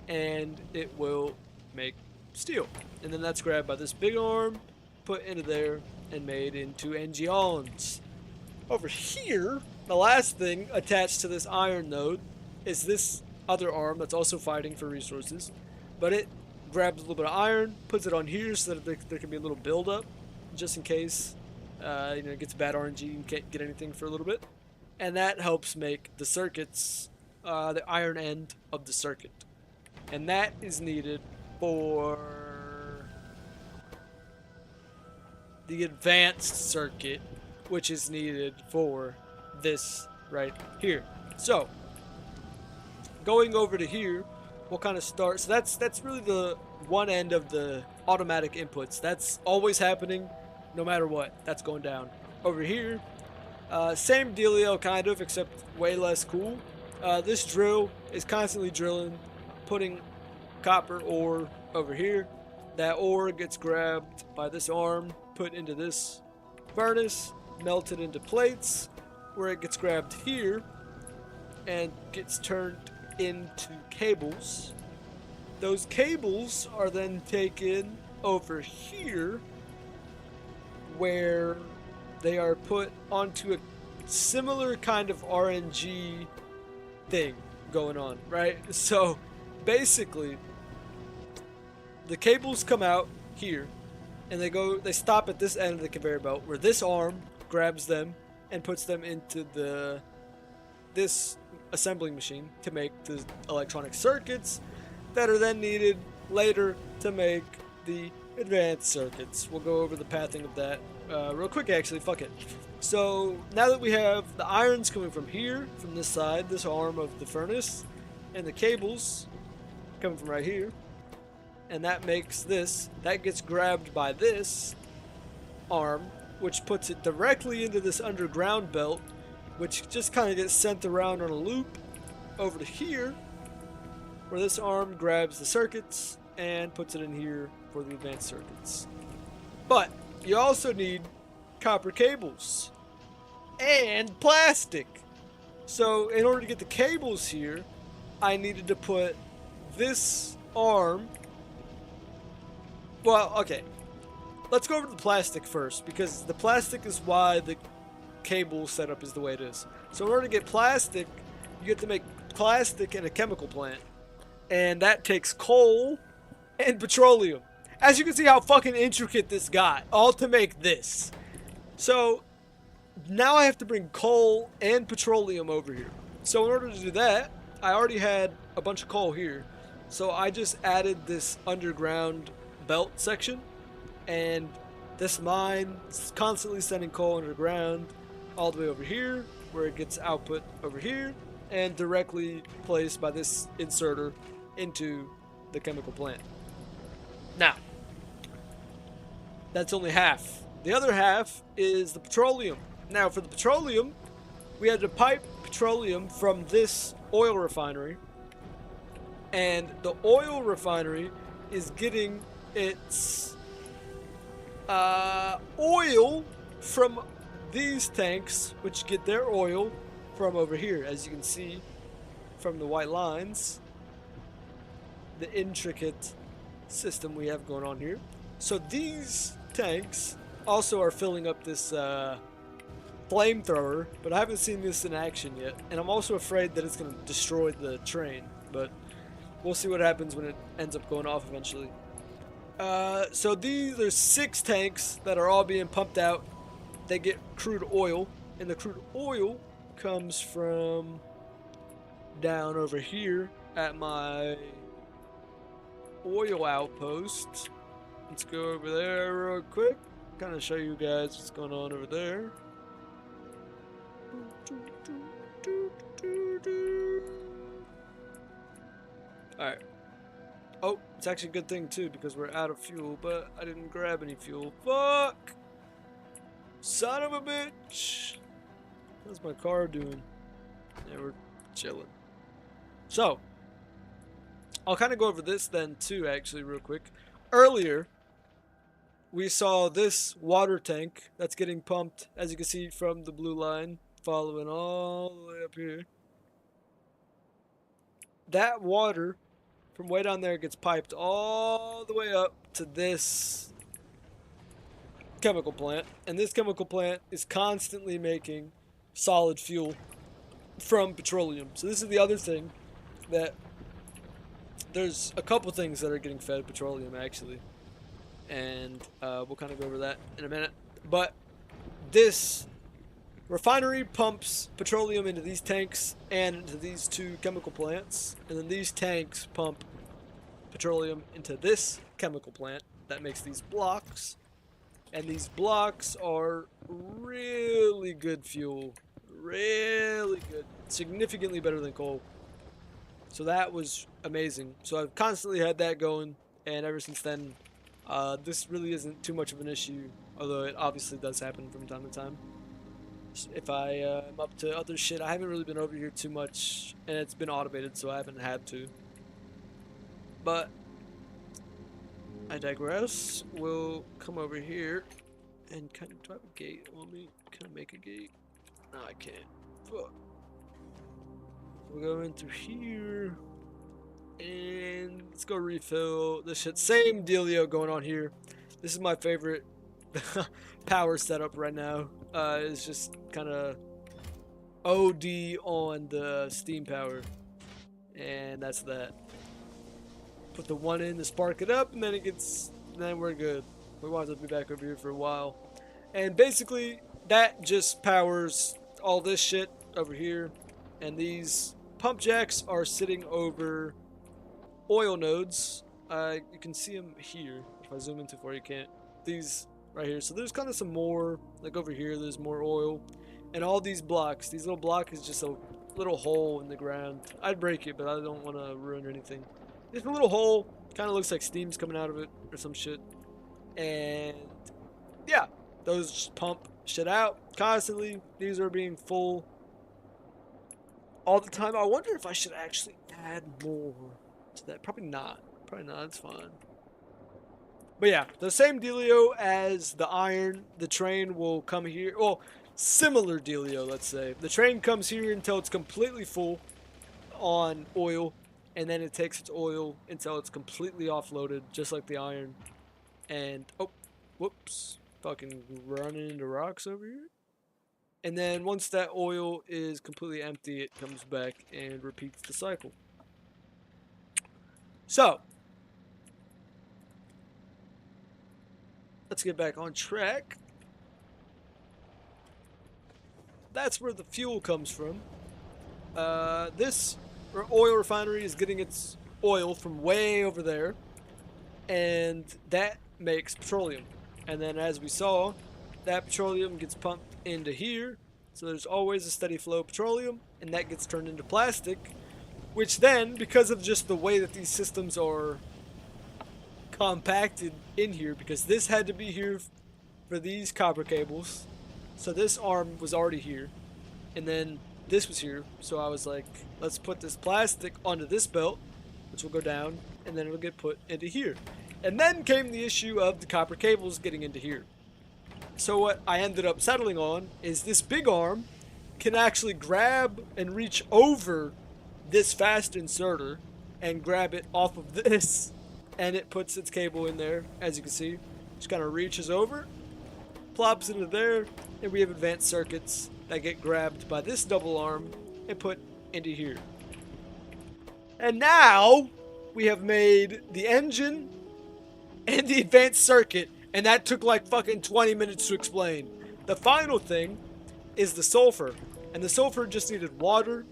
And it will make steel. And then that's grabbed by this big arm, put into there, and made into engines. Over here, the last thing attached to this iron node is this other arm that's also fighting for resources. But it grabs a little bit of iron, puts it on here so that there can be a little buildup, just in case it gets bad RNG and can't get anything for a little bit. And that helps make the circuits, the iron end of the circuit. And that is needed for the advanced circuit, which is needed for this right here. So going over to here, we'll kind of start. So that's really the one end of the automatic inputs. That's always happening no matter what. That's going down. Over here, Same dealio, kind of, except way less cool. This drill is constantly drilling, putting copper ore over here. That ore gets grabbed by this arm, put into this furnace, melted into plates, where it gets grabbed here and gets turned into cables. Those cables are then taken over here, where they are put onto a similar kind of RNG thing going on, right? So basically, the cables come out here and they stop at this end of the conveyor belt where this arm grabs them and puts them into this assembling machine to make the electronic circuits that are then needed later to make the advanced circuits. We'll go over the pathing of that real quick, actually. Fuck it. So now that we have the irons coming from here, from this side, this arm of the furnace, and the cables coming from right here, and that makes this, that gets grabbed by this arm, which puts it directly into this underground belt, which just kind of gets sent around on a loop over to here, where this arm grabs the circuits and puts it in here for the advanced circuits. But you also need copper cables and plastic. So in order to get the cables here, I needed to put this arm. Well, okay. Let's go over to the plastic first, because the plastic is why the cable setup is the way it is. So in order to get plastic, you get to make plastic in a chemical plant. And that takes coal and petroleum. As you can see how fucking intricate this got, all to make this. So now I have to bring coal and petroleum over here. So in order to do that, I already had a bunch of coal here. So I just added this underground belt section, and this mine is constantly sending coal underground all the way over here, where it gets output over here and directly placed by this inserter into the chemical plant. Now, that's only half. The other half is the petroleum. Now, for the petroleum, we had to pipe petroleum from this oil refinery, and the oil refinery is getting its oil from these tanks, which get their oil from over here, as you can see from the white lines, the intricate system we have going on here. So these tanks also are filling up this flamethrower, but I haven't seen this in action yet, and I'm also afraid that it's going to destroy the train, but we'll see what happens when it ends up going off eventually. So there's 6 tanks that are all being pumped out. They get crude oil, and the crude oil comes from down over here at my oil outpost. Let's go over there real quick, kind of show you guys what's going on over there. Alright. Oh, it's actually a good thing too, because we're out of fuel, but I didn't grab any fuel. Fuck! Son of a bitch! How's my car doing? Yeah, we're chilling. So, I'll kind of go over this then too, actually, real quick. Earlier, we saw this water tank that's getting pumped, as you can see from the blue line, following all the way up here. That water from way down there gets piped all the way up to this chemical plant, and this chemical plant is constantly making solid fuel from petroleum. So this is the other thing, that there's a couple things that are getting fed petroleum actually, and we'll kind of go over that in a minute. But this refinery pumps petroleum into these tanks and into these 2 chemical plants, and then these tanks pump petroleum into this chemical plant that makes these blocks, and these blocks are really good fuel, really good, significantly better than coal. So that was amazing. So I've constantly had that going, and ever since then, this really isn't too much of an issue, although it obviously does happen from time to time. if I am up to other shit. I haven't really been over here too much, and it's been automated, so I haven't had to. But I digress. We'll come over here and kind of, do I have a gate on me? Can I make a gate? No, I can't. Fuck. We'll go in through here. And let's go refill this shit. Same dealio going on here. This is my favorite power setup right now. It's just kind of OD on the steam power. And that's that. Put the one in to spark it up, and then then we're good. We want to be back over here for a while. And basically, that just powers all this shit over here. And these pump jacks are sitting over oil nodes. You can see them here. If I zoom in too far, you can't. These right here. So there's kind of some more, like over here, there's more oil. And all these blocks, these little blocks is just a little hole in the ground. I'd break it, but I don't want to ruin anything. Just a little hole, kind of looks like steam's coming out of it or some shit. And yeah, those just pump shit out constantly. These are being full all the time. I wonder if I should actually add more to that. Probably not. It's fine. But yeah, the same dealio as the iron. The train will come here. Well, similar dealio, let's say. The train comes here until it's completely full on oil. And then it takes its oil until it's completely offloaded, just like the iron. And, oh, whoops. Fucking running into rocks over here. And then once that oil is completely empty, it comes back and repeats the cycle. So, let's get back on track. That's where the fuel comes from. This oil refinery is getting its oil from way over there, and that makes petroleum. And then, as we saw, that petroleum gets pumped into here, so there's always a steady flow of petroleum, and that gets turned into plastic, which then, because of just the way that these systems are compacted in here, because this had to be here for these copper cables, so this arm was already here, and then this was here, so I was like, let's put this plastic onto this belt, which will go down, and then it'll get put into here. And then came the issue of the copper cables getting into here. So what I ended up settling on is this big arm can actually grab and reach over this fast inserter and grab it off of this, and it puts its cable in there, as you can see. Just kind of reaches over, plops into there, and we have advanced circuits that get grabbed by this double arm and put into here. And now we have made the engine and the advanced circuit, and that took like fucking 20 minutes to explain. The final thing is the sulfur, and the sulfur just needed water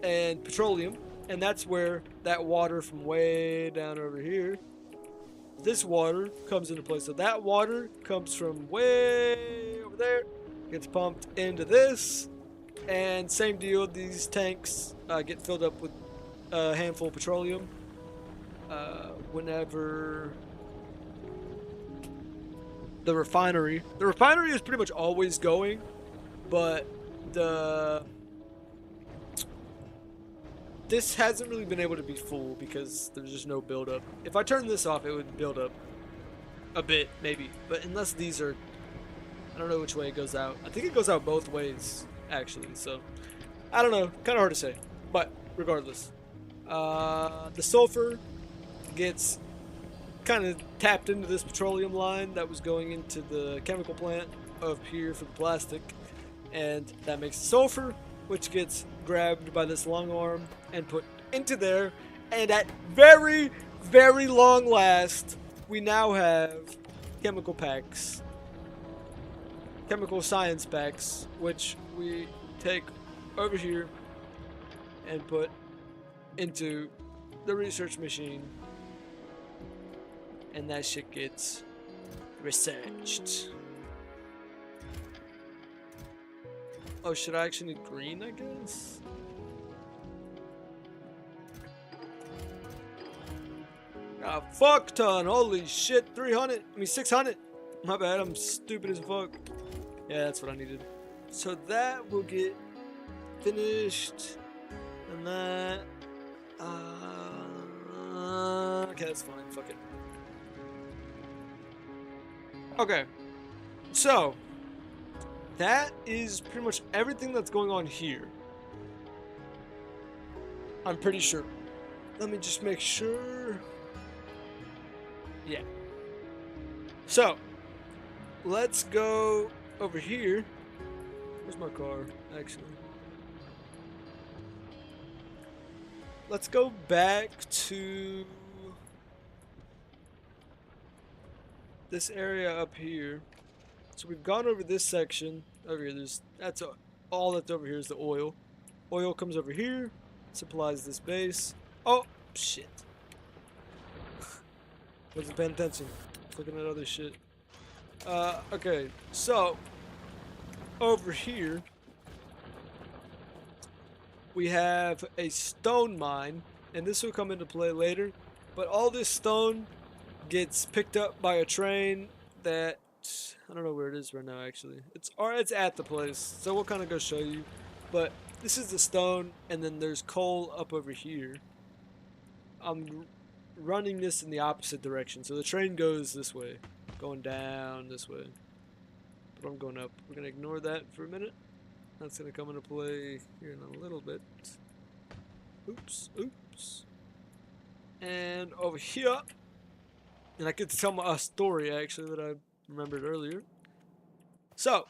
and petroleum, and that's where that water from way down over here, this water comes into play. So that water comes from way over there, gets pumped into this, and same deal, these tanks get filled up with a handful of petroleum whenever the refinery is pretty much always going, but this hasn't really been able to be full because there's just no buildup. If I turn this off, it would build up a bit, maybe, but unless these are, I don't know which way it goes out. I think it goes out both ways, actually, so I don't know, kind of hard to say, but regardless, the sulfur gets kind of tapped into this petroleum line that was going into the chemical plant up here for the plastic, and that makes sulfur, which gets grabbed by this long arm and put into there, and at very, very long last, we now have chemical packs, chemical science packs, which we take over here and put into the research machine, and that shit gets researched. Oh, should I actually need green, I guess? A fuck ton, holy shit, 300, I mean 600. My bad, I'm stupid as fuck. Yeah, that's what I needed. So that will get finished, and that. Okay, that's fine. Fuck it. Okay, so that is pretty much everything that's going on here. I'm pretty sure. Let me just make sure. Yeah. So, let's go over here. Where's my car, actually? Let's go back to this area up here. So we've gone over this section. Over here, all that's over here is the oil. Oil comes over here, supplies this base. Oh, shit. Wasn't paying attention. Looking at other shit. Okay, so over here we have a stone mine, and this will come into play later. But all this stone gets picked up by a train that I don't know where it is right now. Actually, it's at the place, so we'll kind of go show you. But this is the stone, and then there's coal up over here. I'm running this in the opposite direction, so the train goes this way, going down this way. But I'm going up. We're gonna ignore that for a minute. That's gonna come into play here in a little bit. Oops, oops. And over here, and I get to tell my story actually that I remembered earlier. So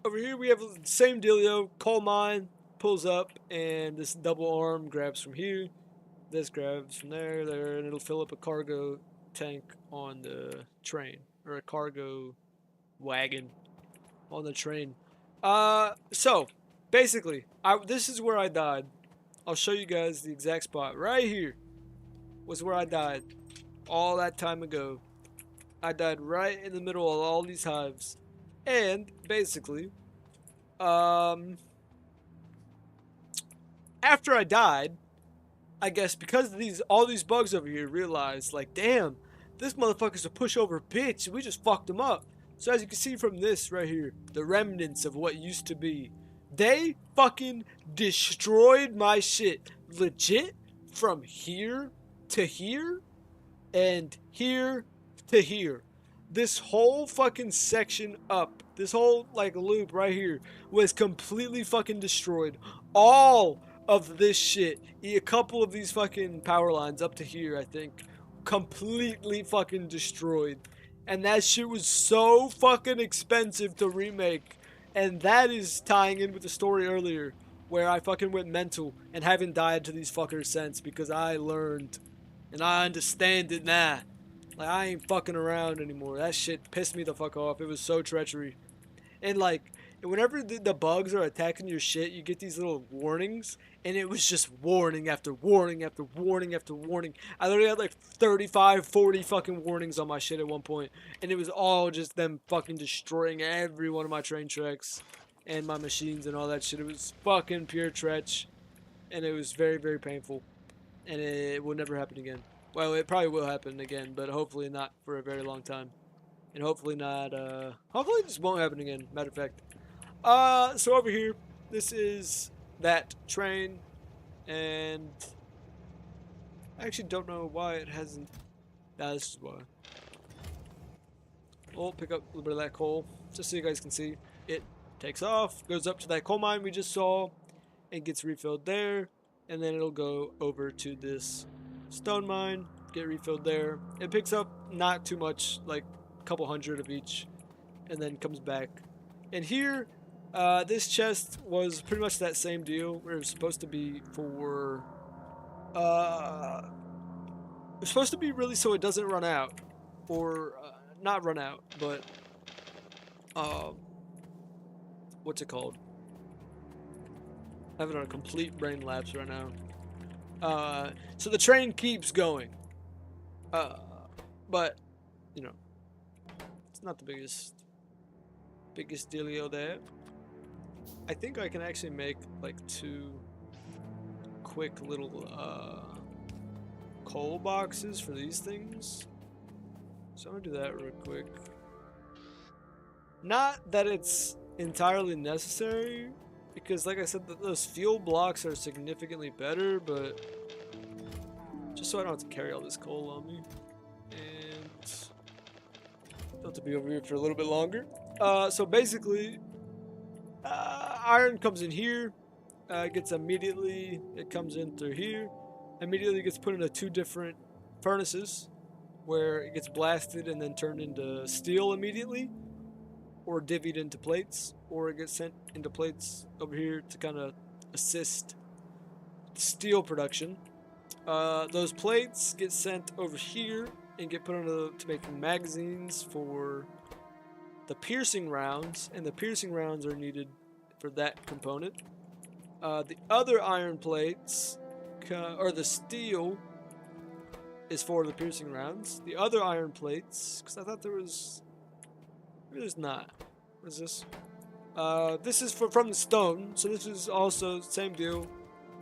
over here we have the same dealio. Coal mine pulls up, and this double arm grabs from here. This grabs from there, and it'll fill up a cargo tank on the train, or a cargo wagon on the train. So basically, this is where I died. I'll show you guys the exact spot. Right here was where I died all that time ago. I died right in the middle of all these hives. And basically, after I died, I guess because of all these bugs over here realized, like, damn, this motherfucker's a pushover bitch. We just fucked him up. So as you can see from this right here, the remnants of what used to be, they fucking destroyed my shit. Legit, from here to here, and here to here. This whole fucking section up, this whole like loop right here was completely fucking destroyed. All of this shit, a couple of these fucking power lines up to here, I think, completely fucking destroyed. And that shit was so fucking expensive to remake. And that is tying in with the story earlier, where I fucking went mental and haven't died to these fuckers since because I learned and I understand it now. Like, I ain't fucking around anymore. That shit pissed me the fuck off. It was so treachery. And like, whenever the bugs are attacking your shit, you get these little warnings, and it was just warning after warning after warning after warning. I literally had like 35, 40 fucking warnings on my shit at one point, and it was all just them fucking destroying every one of my train tracks and my machines and all that shit. It was fucking pure tretch, and it was very, very painful, and it will never happen again. Well, it probably will happen again, but hopefully not for a very long time. And hopefully not, hopefully this won't happen again, matter of fact. So over here, this is that train, and I actually don't know why it hasn't, this is why. We'll pick up a little bit of that coal, just so you guys can see. It takes off, goes up to that coal mine we just saw, and gets refilled there, and then it'll go over to this stone mine, get refilled there. It picks up not too much, like couple hundred of each, and then comes back. And here, this chest was pretty much that same deal where it was supposed to be for it's supposed to be really so it doesn't run out, or not run out, but what's it called? I'm having a complete brain lapse right now. So the train keeps going, but you know, it's not the biggest dealio there. I think I can actually make like 2 quick little coal boxes for these things. So I'm gonna do that real quick. Not that it's entirely necessary, because like I said, those fuel blocks are significantly better, but just so I don't have to carry all this coal on me. And have to be over here for a little bit longer. So basically, iron comes in here, gets immediately, it comes in through here, immediately gets put into two different furnaces where it gets blasted and then turned into steel immediately, or divvied into plates, or it gets sent into plates over here to kind of assist steel production. Those plates get sent over here and get put into to making magazines for the piercing rounds, and the piercing rounds are needed for that component. The other iron plates, or the steel, is for the piercing rounds. The other iron plates, because I thought there was, there's not. What is this? This is from the stone, so this is also same deal.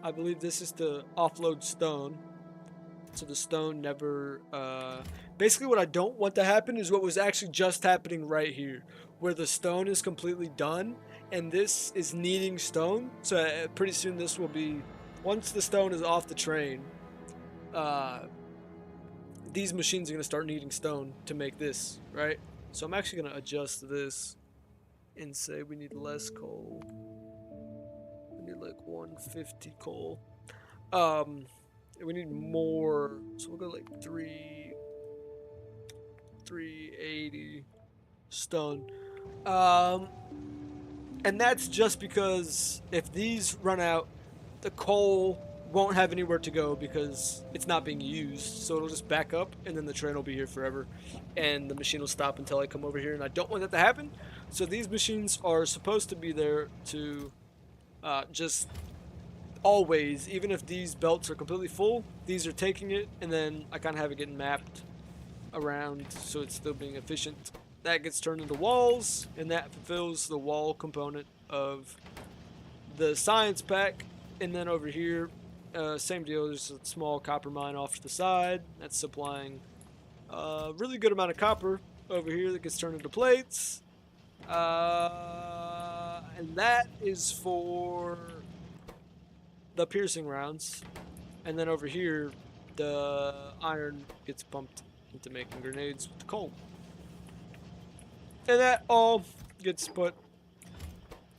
I believe this is to offload stone, so the stone never. Basically, what I don't want to happen is what was actually just happening right here, where the stone is completely done, and this is needing stone. So pretty soon this will be, once the stone is off the train, these machines are gonna start needing stone to make this, right? So I'm actually gonna adjust this and say we need less coal. We need like 150 coal. We need more, so we'll go like 380 stone. And that's just because if these run out, the coal won't have anywhere to go because it's not being used. So it'll just back up, and then the train will be here forever, and the machine will stop until I come over here. And I don't want that to happen. So these machines are supposed to be there to just always, even if these belts are completely full, these are taking it, and then I kind of have it getting mapped around so it's still being efficient. That gets turned into walls, and that fulfills the wall component of the science pack. And then over here, same deal, there's a small copper mine off to the side that's supplying a really good amount of copper over here that gets turned into plates. And that is for the piercing rounds. And then over here, the iron gets pumped into making grenades with the coal. And that all gets put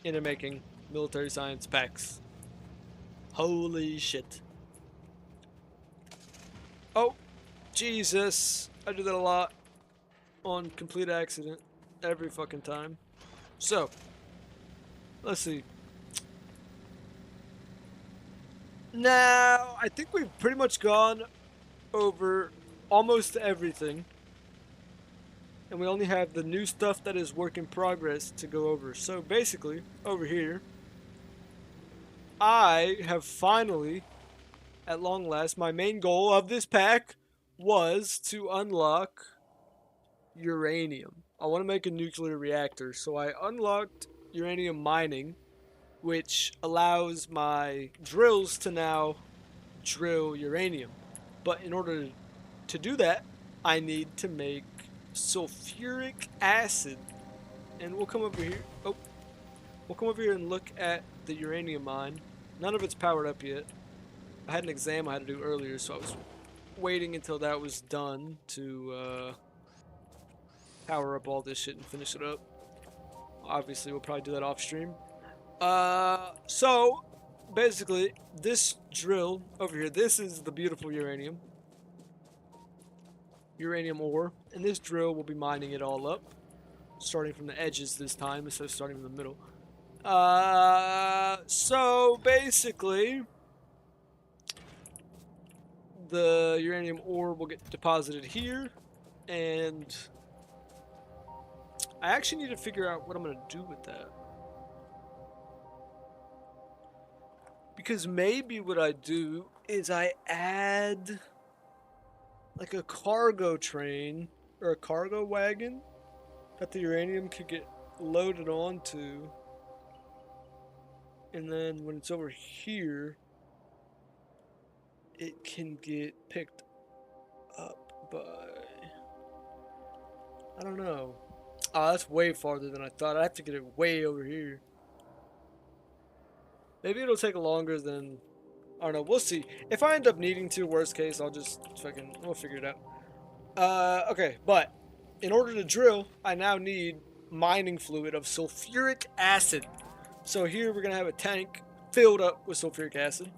into making military science packs. Holy shit. Oh, Jesus. I do that a lot on complete accident every fucking time. So, let's see. Now, I think we've pretty much gone over almost everything. And we only have the new stuff that is work in progress to go over. So basically, over here, I have finally, at long last, my main goal of this pack was to unlock uranium. I want to make a nuclear reactor. So I unlocked uranium mining, which allows my drills to now drill uranium. But in order to do that, I need to make sulfuric acid. And we'll come over here. Oh, we'll come over here and look at the uranium mine. None of it's powered up yet. I had an exam I had to do earlier, so I was waiting until that was done to power up all this shit and finish it up. Obviously, we'll probably do that off stream. So basically, this drill over here, this is the beautiful uranium ore, and this drill will be mining it all up, starting from the edges this time instead of starting in the middle. So basically, the uranium ore will get deposited here, and I actually need to figure out what I'm going to do with that. Because maybe what I do is I add like a cargo train or a cargo wagon that the uranium could get loaded onto, and then when it's over here, it can get picked up by, I don't know. Oh, that's way farther than I thought. I have to get it way over here. Maybe it'll take longer than... I don't know. We'll see. If I end up needing to, worst case, I'll just fucking... We'll figure it out. Okay, but in order to drill, I now need mining fluid of sulfuric acid. So here we're going to have a tank filled up with sulfuric acid.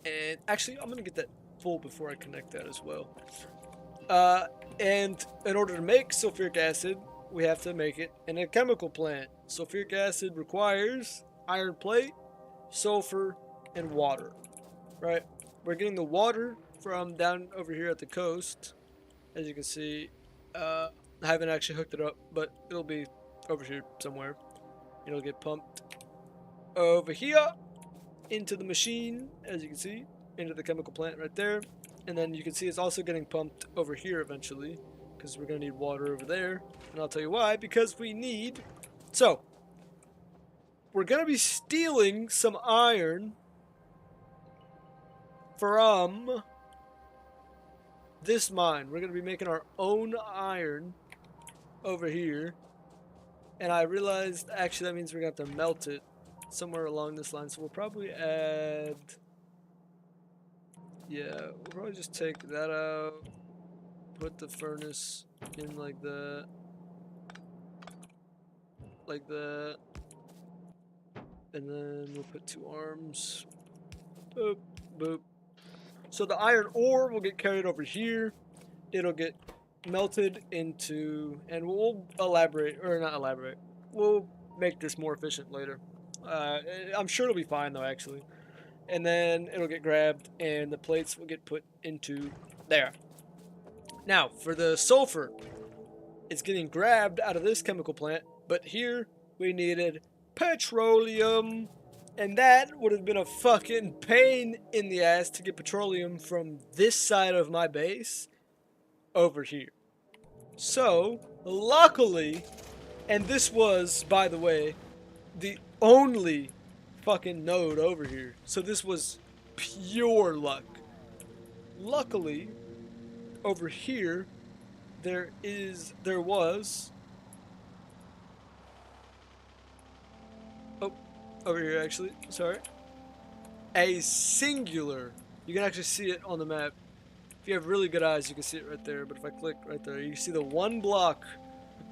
And actually, I'm going to get that full before I connect that as well. And in order to make sulfuric acid, we have to make it in a chemical plant. Sulfuric acid requires iron plate, sulfur, and water, right? We're getting the water from down over here at the coast. As you can see, I haven't actually hooked it up, but it'll be over here somewhere. It'll get pumped over here into the machine, as you can see, into the chemical plant right there. And then you can see it's also getting pumped over here eventually, because we're going to need water over there. And I'll tell you why, because we need... So, we're going to be stealing some iron from this mine. We're going to be making our own iron over here. And I realized, actually, that means we're going to have to melt it somewhere along this line. So we'll probably add... Yeah, we'll probably just take that out. Put the furnace in like that. Like that. And then we'll put 2 arms. Boop, boop. So the iron ore will get carried over here. It'll get melted into, and we'll elaborate, or not elaborate. We'll make this more efficient later. I'm sure it'll be fine though, actually. And then it'll get grabbed, and the plates will get put into there. Now, for the sulfur, it's getting grabbed out of this chemical plant, but here we needed petroleum. And that would have been a fucking pain in the ass to get petroleum from this side of my base over here. So, luckily, and this was, by the way, the only fucking node over here. So this was pure luck. Luckily, over here, there was... Over here, actually. Sorry. A singular. You can actually see it on the map. If you have really good eyes, you can see it right there. But if I click right there, you see the 1 block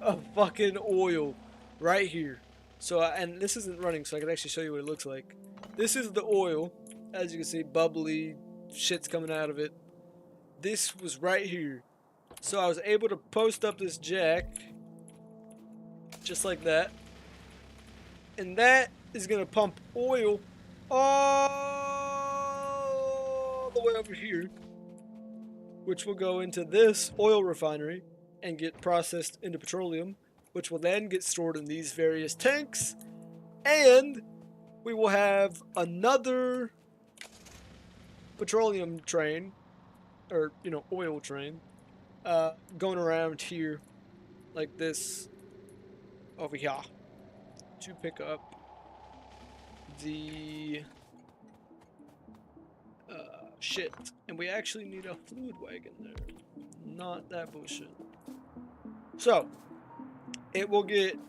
of fucking oil right here. So, and this isn't running, so I can actually show you what it looks like. This is the oil. As you can see, bubbly shit's coming out of it. This was right here. So I was able to post up this jack. Just like that. And that is going to pump oil all the way over here, which will go into this oil refinery and get processed into petroleum, which will then get stored in these various tanks, and we will have another petroleum train, or, you know, oil train, going around here like this over here to pick up the shit. And we actually need a fluid wagon there. Not that bullshit. So, it will get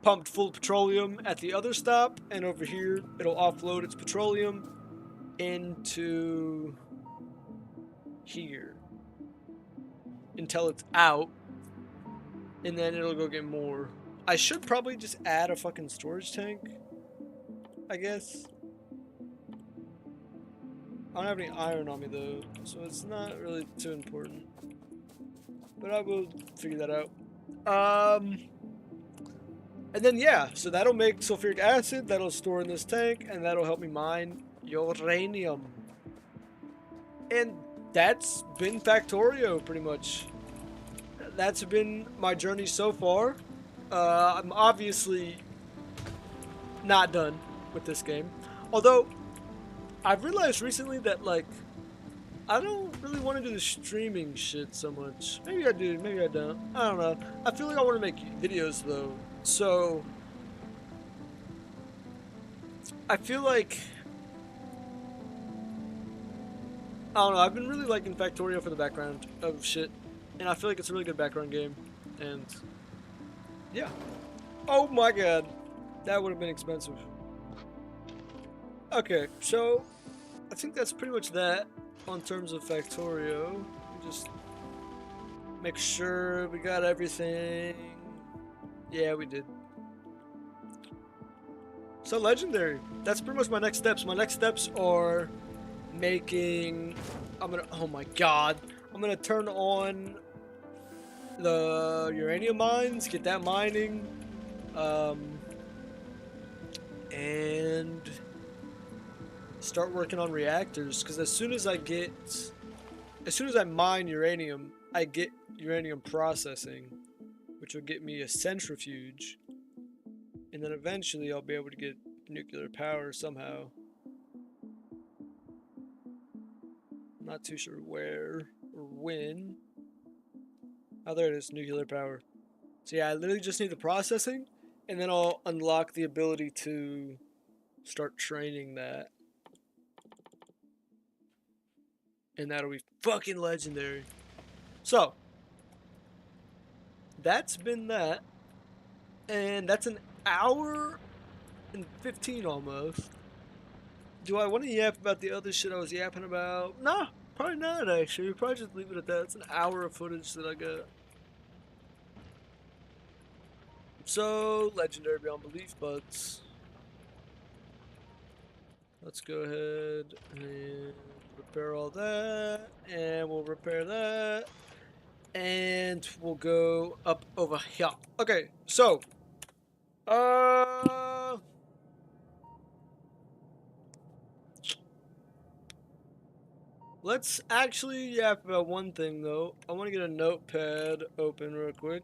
pumped full of petroleum at the other stop, and over here it'll offload its petroleum into here until it's out, and then it'll go get more. I should probably just add a fucking storage tank, I guess. I don't have any iron on me though, so it's not really too important. But I will figure that out. And then yeah, so that'll make sulfuric acid, that'll store in this tank, and that'll help me mine uranium. And that's been Factorio, pretty much. That's been my journey so far. I'm obviously not done with this game. Although, I've realized recently that, like, I don't really want to do the streaming shit so much. Maybe I do, maybe I don't. I don't know. I feel like I want to make videos, though. So, I feel like... I don't know, I've been really liking Factorio for the background of shit. And I feel like it's a really good background game. And Yeah. Oh my god. That would have been expensive. Okay, so I think that's pretty much that on terms of Factorio. We just make sure we got everything. Yeah, we did. So legendary. That's pretty much my next steps. My next steps are making. I'm gonna. Oh my god. I'm gonna turn on the uranium mines, get that mining, um, and start working on reactors. Because as soon as I mine uranium, I get uranium processing, which will get me a centrifuge, and then eventually I'll be able to get nuclear power somehow. I'm not too sure where or when. Oh, there it is, nuclear power. So yeah, I literally just need the processing, and then I'll unlock the ability to start training that, and that'll be fucking legendary. So that's been that, and that's an hour and 15 almost. Do I want to yap about the other shit I was yapping about? Nah, probably not actually. Probably just leave it at that. It's an hour of footage that I got. So, legendary beyond belief, but let's go ahead and repair all that, and we'll repair that, and we'll go up over here. Okay, so, uh, let's actually yap about one thing though. I want to get a notepad open real quick.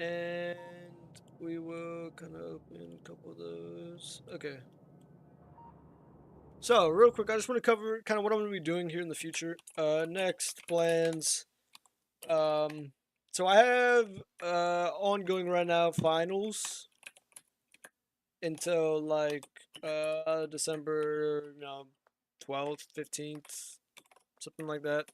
And we will kind of open a couple of those. Okay. So, real quick, I just want to cover kind of what I'm going to be doing here in the future. Next, plans. Um, so I have ongoing right now finals until like December, 12th, 15th, something like that.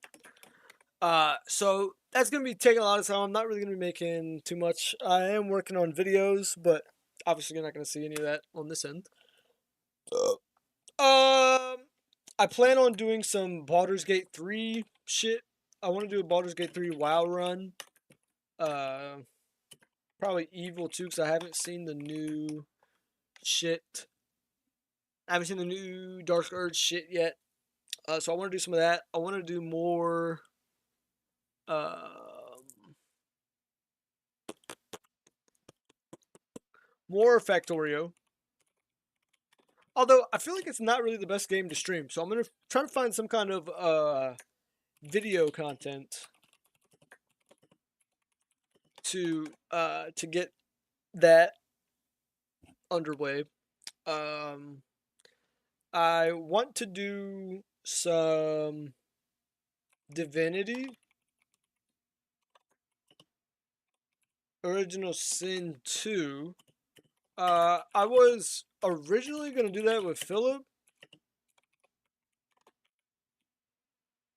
So that's gonna be taking a lot of time. I'm not really gonna be making too much. I am working on videos, but obviously you're not gonna see any of that on this end. I plan on doing some Baldur's Gate 3 shit. I want to do a Baldur's Gate 3 WoW run. Uh, Probably Evil too, because I haven't seen the new shit. I haven't seen the new Dark Urge shit yet. So I want to do some of that. I want to do more. Uh, More Factorio. Although I feel like it's not really the best game to stream, so I'm gonna try to find some kind of video content to get that underway. Um, I want to do some Divinity Original Sin 2. I was originally gonna do that with Philip.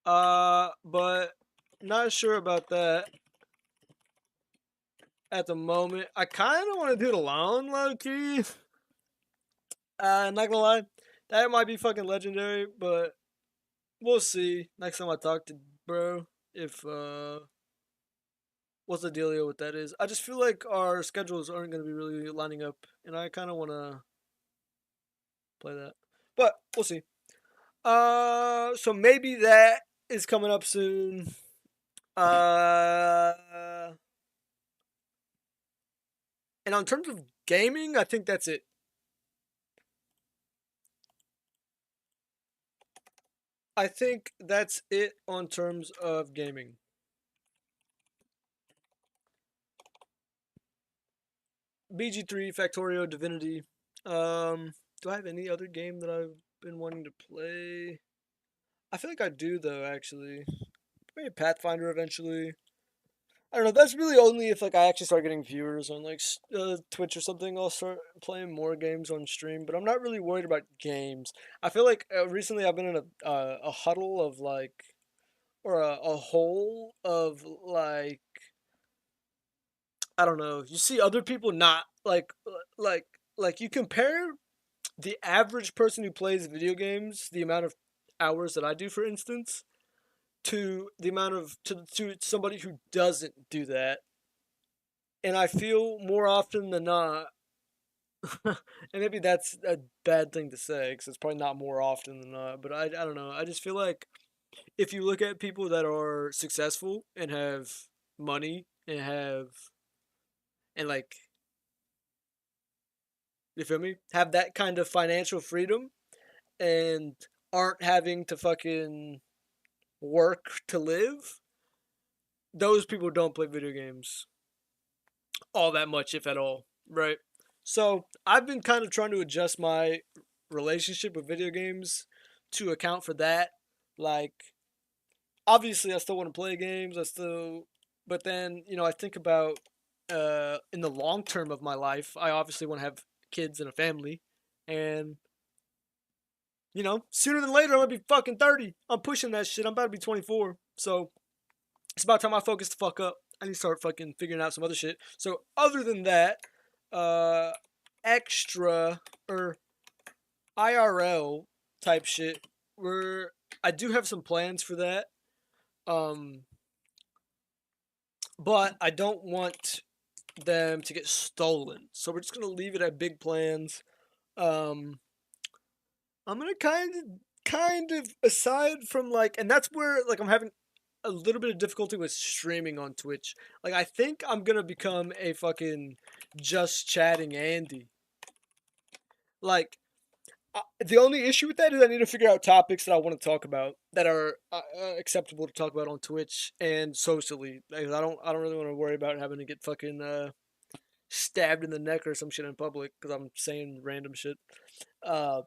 But not sure about that at the moment. I kind of want to do it alone, low key. Not gonna lie, that might be fucking legendary, but we'll see next time I talk to bro if what's the dealio with that is. I just feel like our schedules aren't gonna be really lining up, and I kind of want to play that, but we'll see. So maybe that is coming up soon. Uh, and on terms of gaming, I think that's it. I think that's it on terms of gaming. BG3, Factorio, Divinity. Do I have any other game that I've been wanting to play? I feel like I do though, actually. Maybe Pathfinder eventually. I don't know. That's really only if like I actually start getting viewers on like Twitch or something. I'll start playing more games on stream. But I'm not really worried about games. I feel like recently I've been in a huddle of like, or a hole of like I don't know. You see other people not like like you compare the average person who plays video games, the amount of hours that I do, for instance, to the amount of to somebody who doesn't do that, and I feel more often than not, and maybe that's a bad thing to say because it's probably not more often than not, but I don't know. I just feel like if you look at people that are successful and have money and have and like you feel me, have that kind of financial freedom and aren't having to fucking work to live, those people don't play video games all that much, if at all, right? So I've been kind of trying to adjust my relationship with video games to account for that. Like, obviously, I still want to play games. But then I think about in the long term of my life, I obviously want to have kids and a family, and sooner than later, I'm gonna be fucking 30. I'm pushing that shit. I'm about to be 24, so it's about time I focus the fuck up. I need to start fucking figuring out some other shit. So other than that, uh, extra or IRL type shit, where I do have some plans for that. Um, but I don't want them to get stolen. So we're just gonna leave it at big plans. Um, I'm gonna kind of aside from and that's where I'm having a little bit of difficulty with streaming on Twitch. Like I think I'm gonna become a fucking just chatting Andy. Like the only issue with that is I need to figure out topics that I want to talk about that are acceptable to talk about on Twitch and socially. Like, I don't really want to worry about having to get fucking stabbed in the neck or some shit in public because I'm saying random shit. Uh,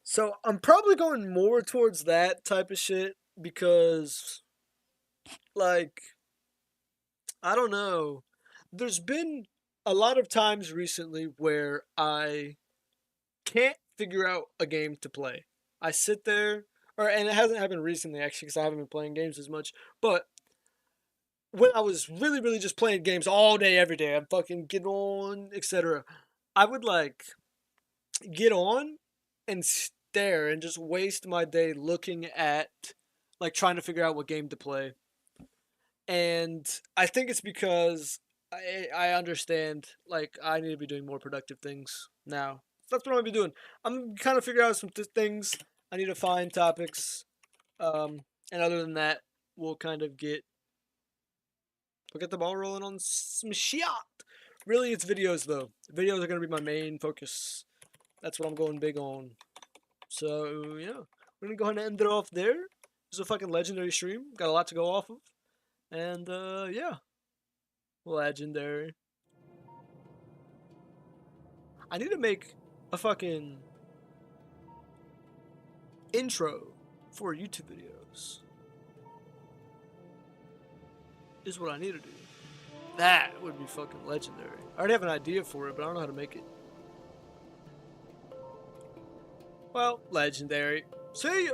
so I'm probably going more towards that type of shit because like I don't know. There's been a lot of times recently where I can't figure out a game to play. I sit there, and it hasn't happened recently actually because I haven't been playing games as much. But when I was really, really just playing games all day, every day, I'm fucking get on, etc. I would get on and stare and just waste my day looking at trying to figure out what game to play. And I think it's because I understand I need to be doing more productive things now. So that's what I'm gonna be doing. I'm kind of figuring out some things. I need to find topics, and other than that, we'll kind of we'll get the ball rolling on some shit. Really, it's videos though. Videos are gonna be my main focus. That's what I'm going big on. So yeah, we're gonna go ahead and end it off there. This is a fucking legendary stream. Got a lot to go off of, and yeah. Legendary. I need to make a fucking intro for YouTube videos. Is what I need to do. That would be fucking legendary. I already have an idea for it, but I don't know how to make it. Well, legendary. See ya!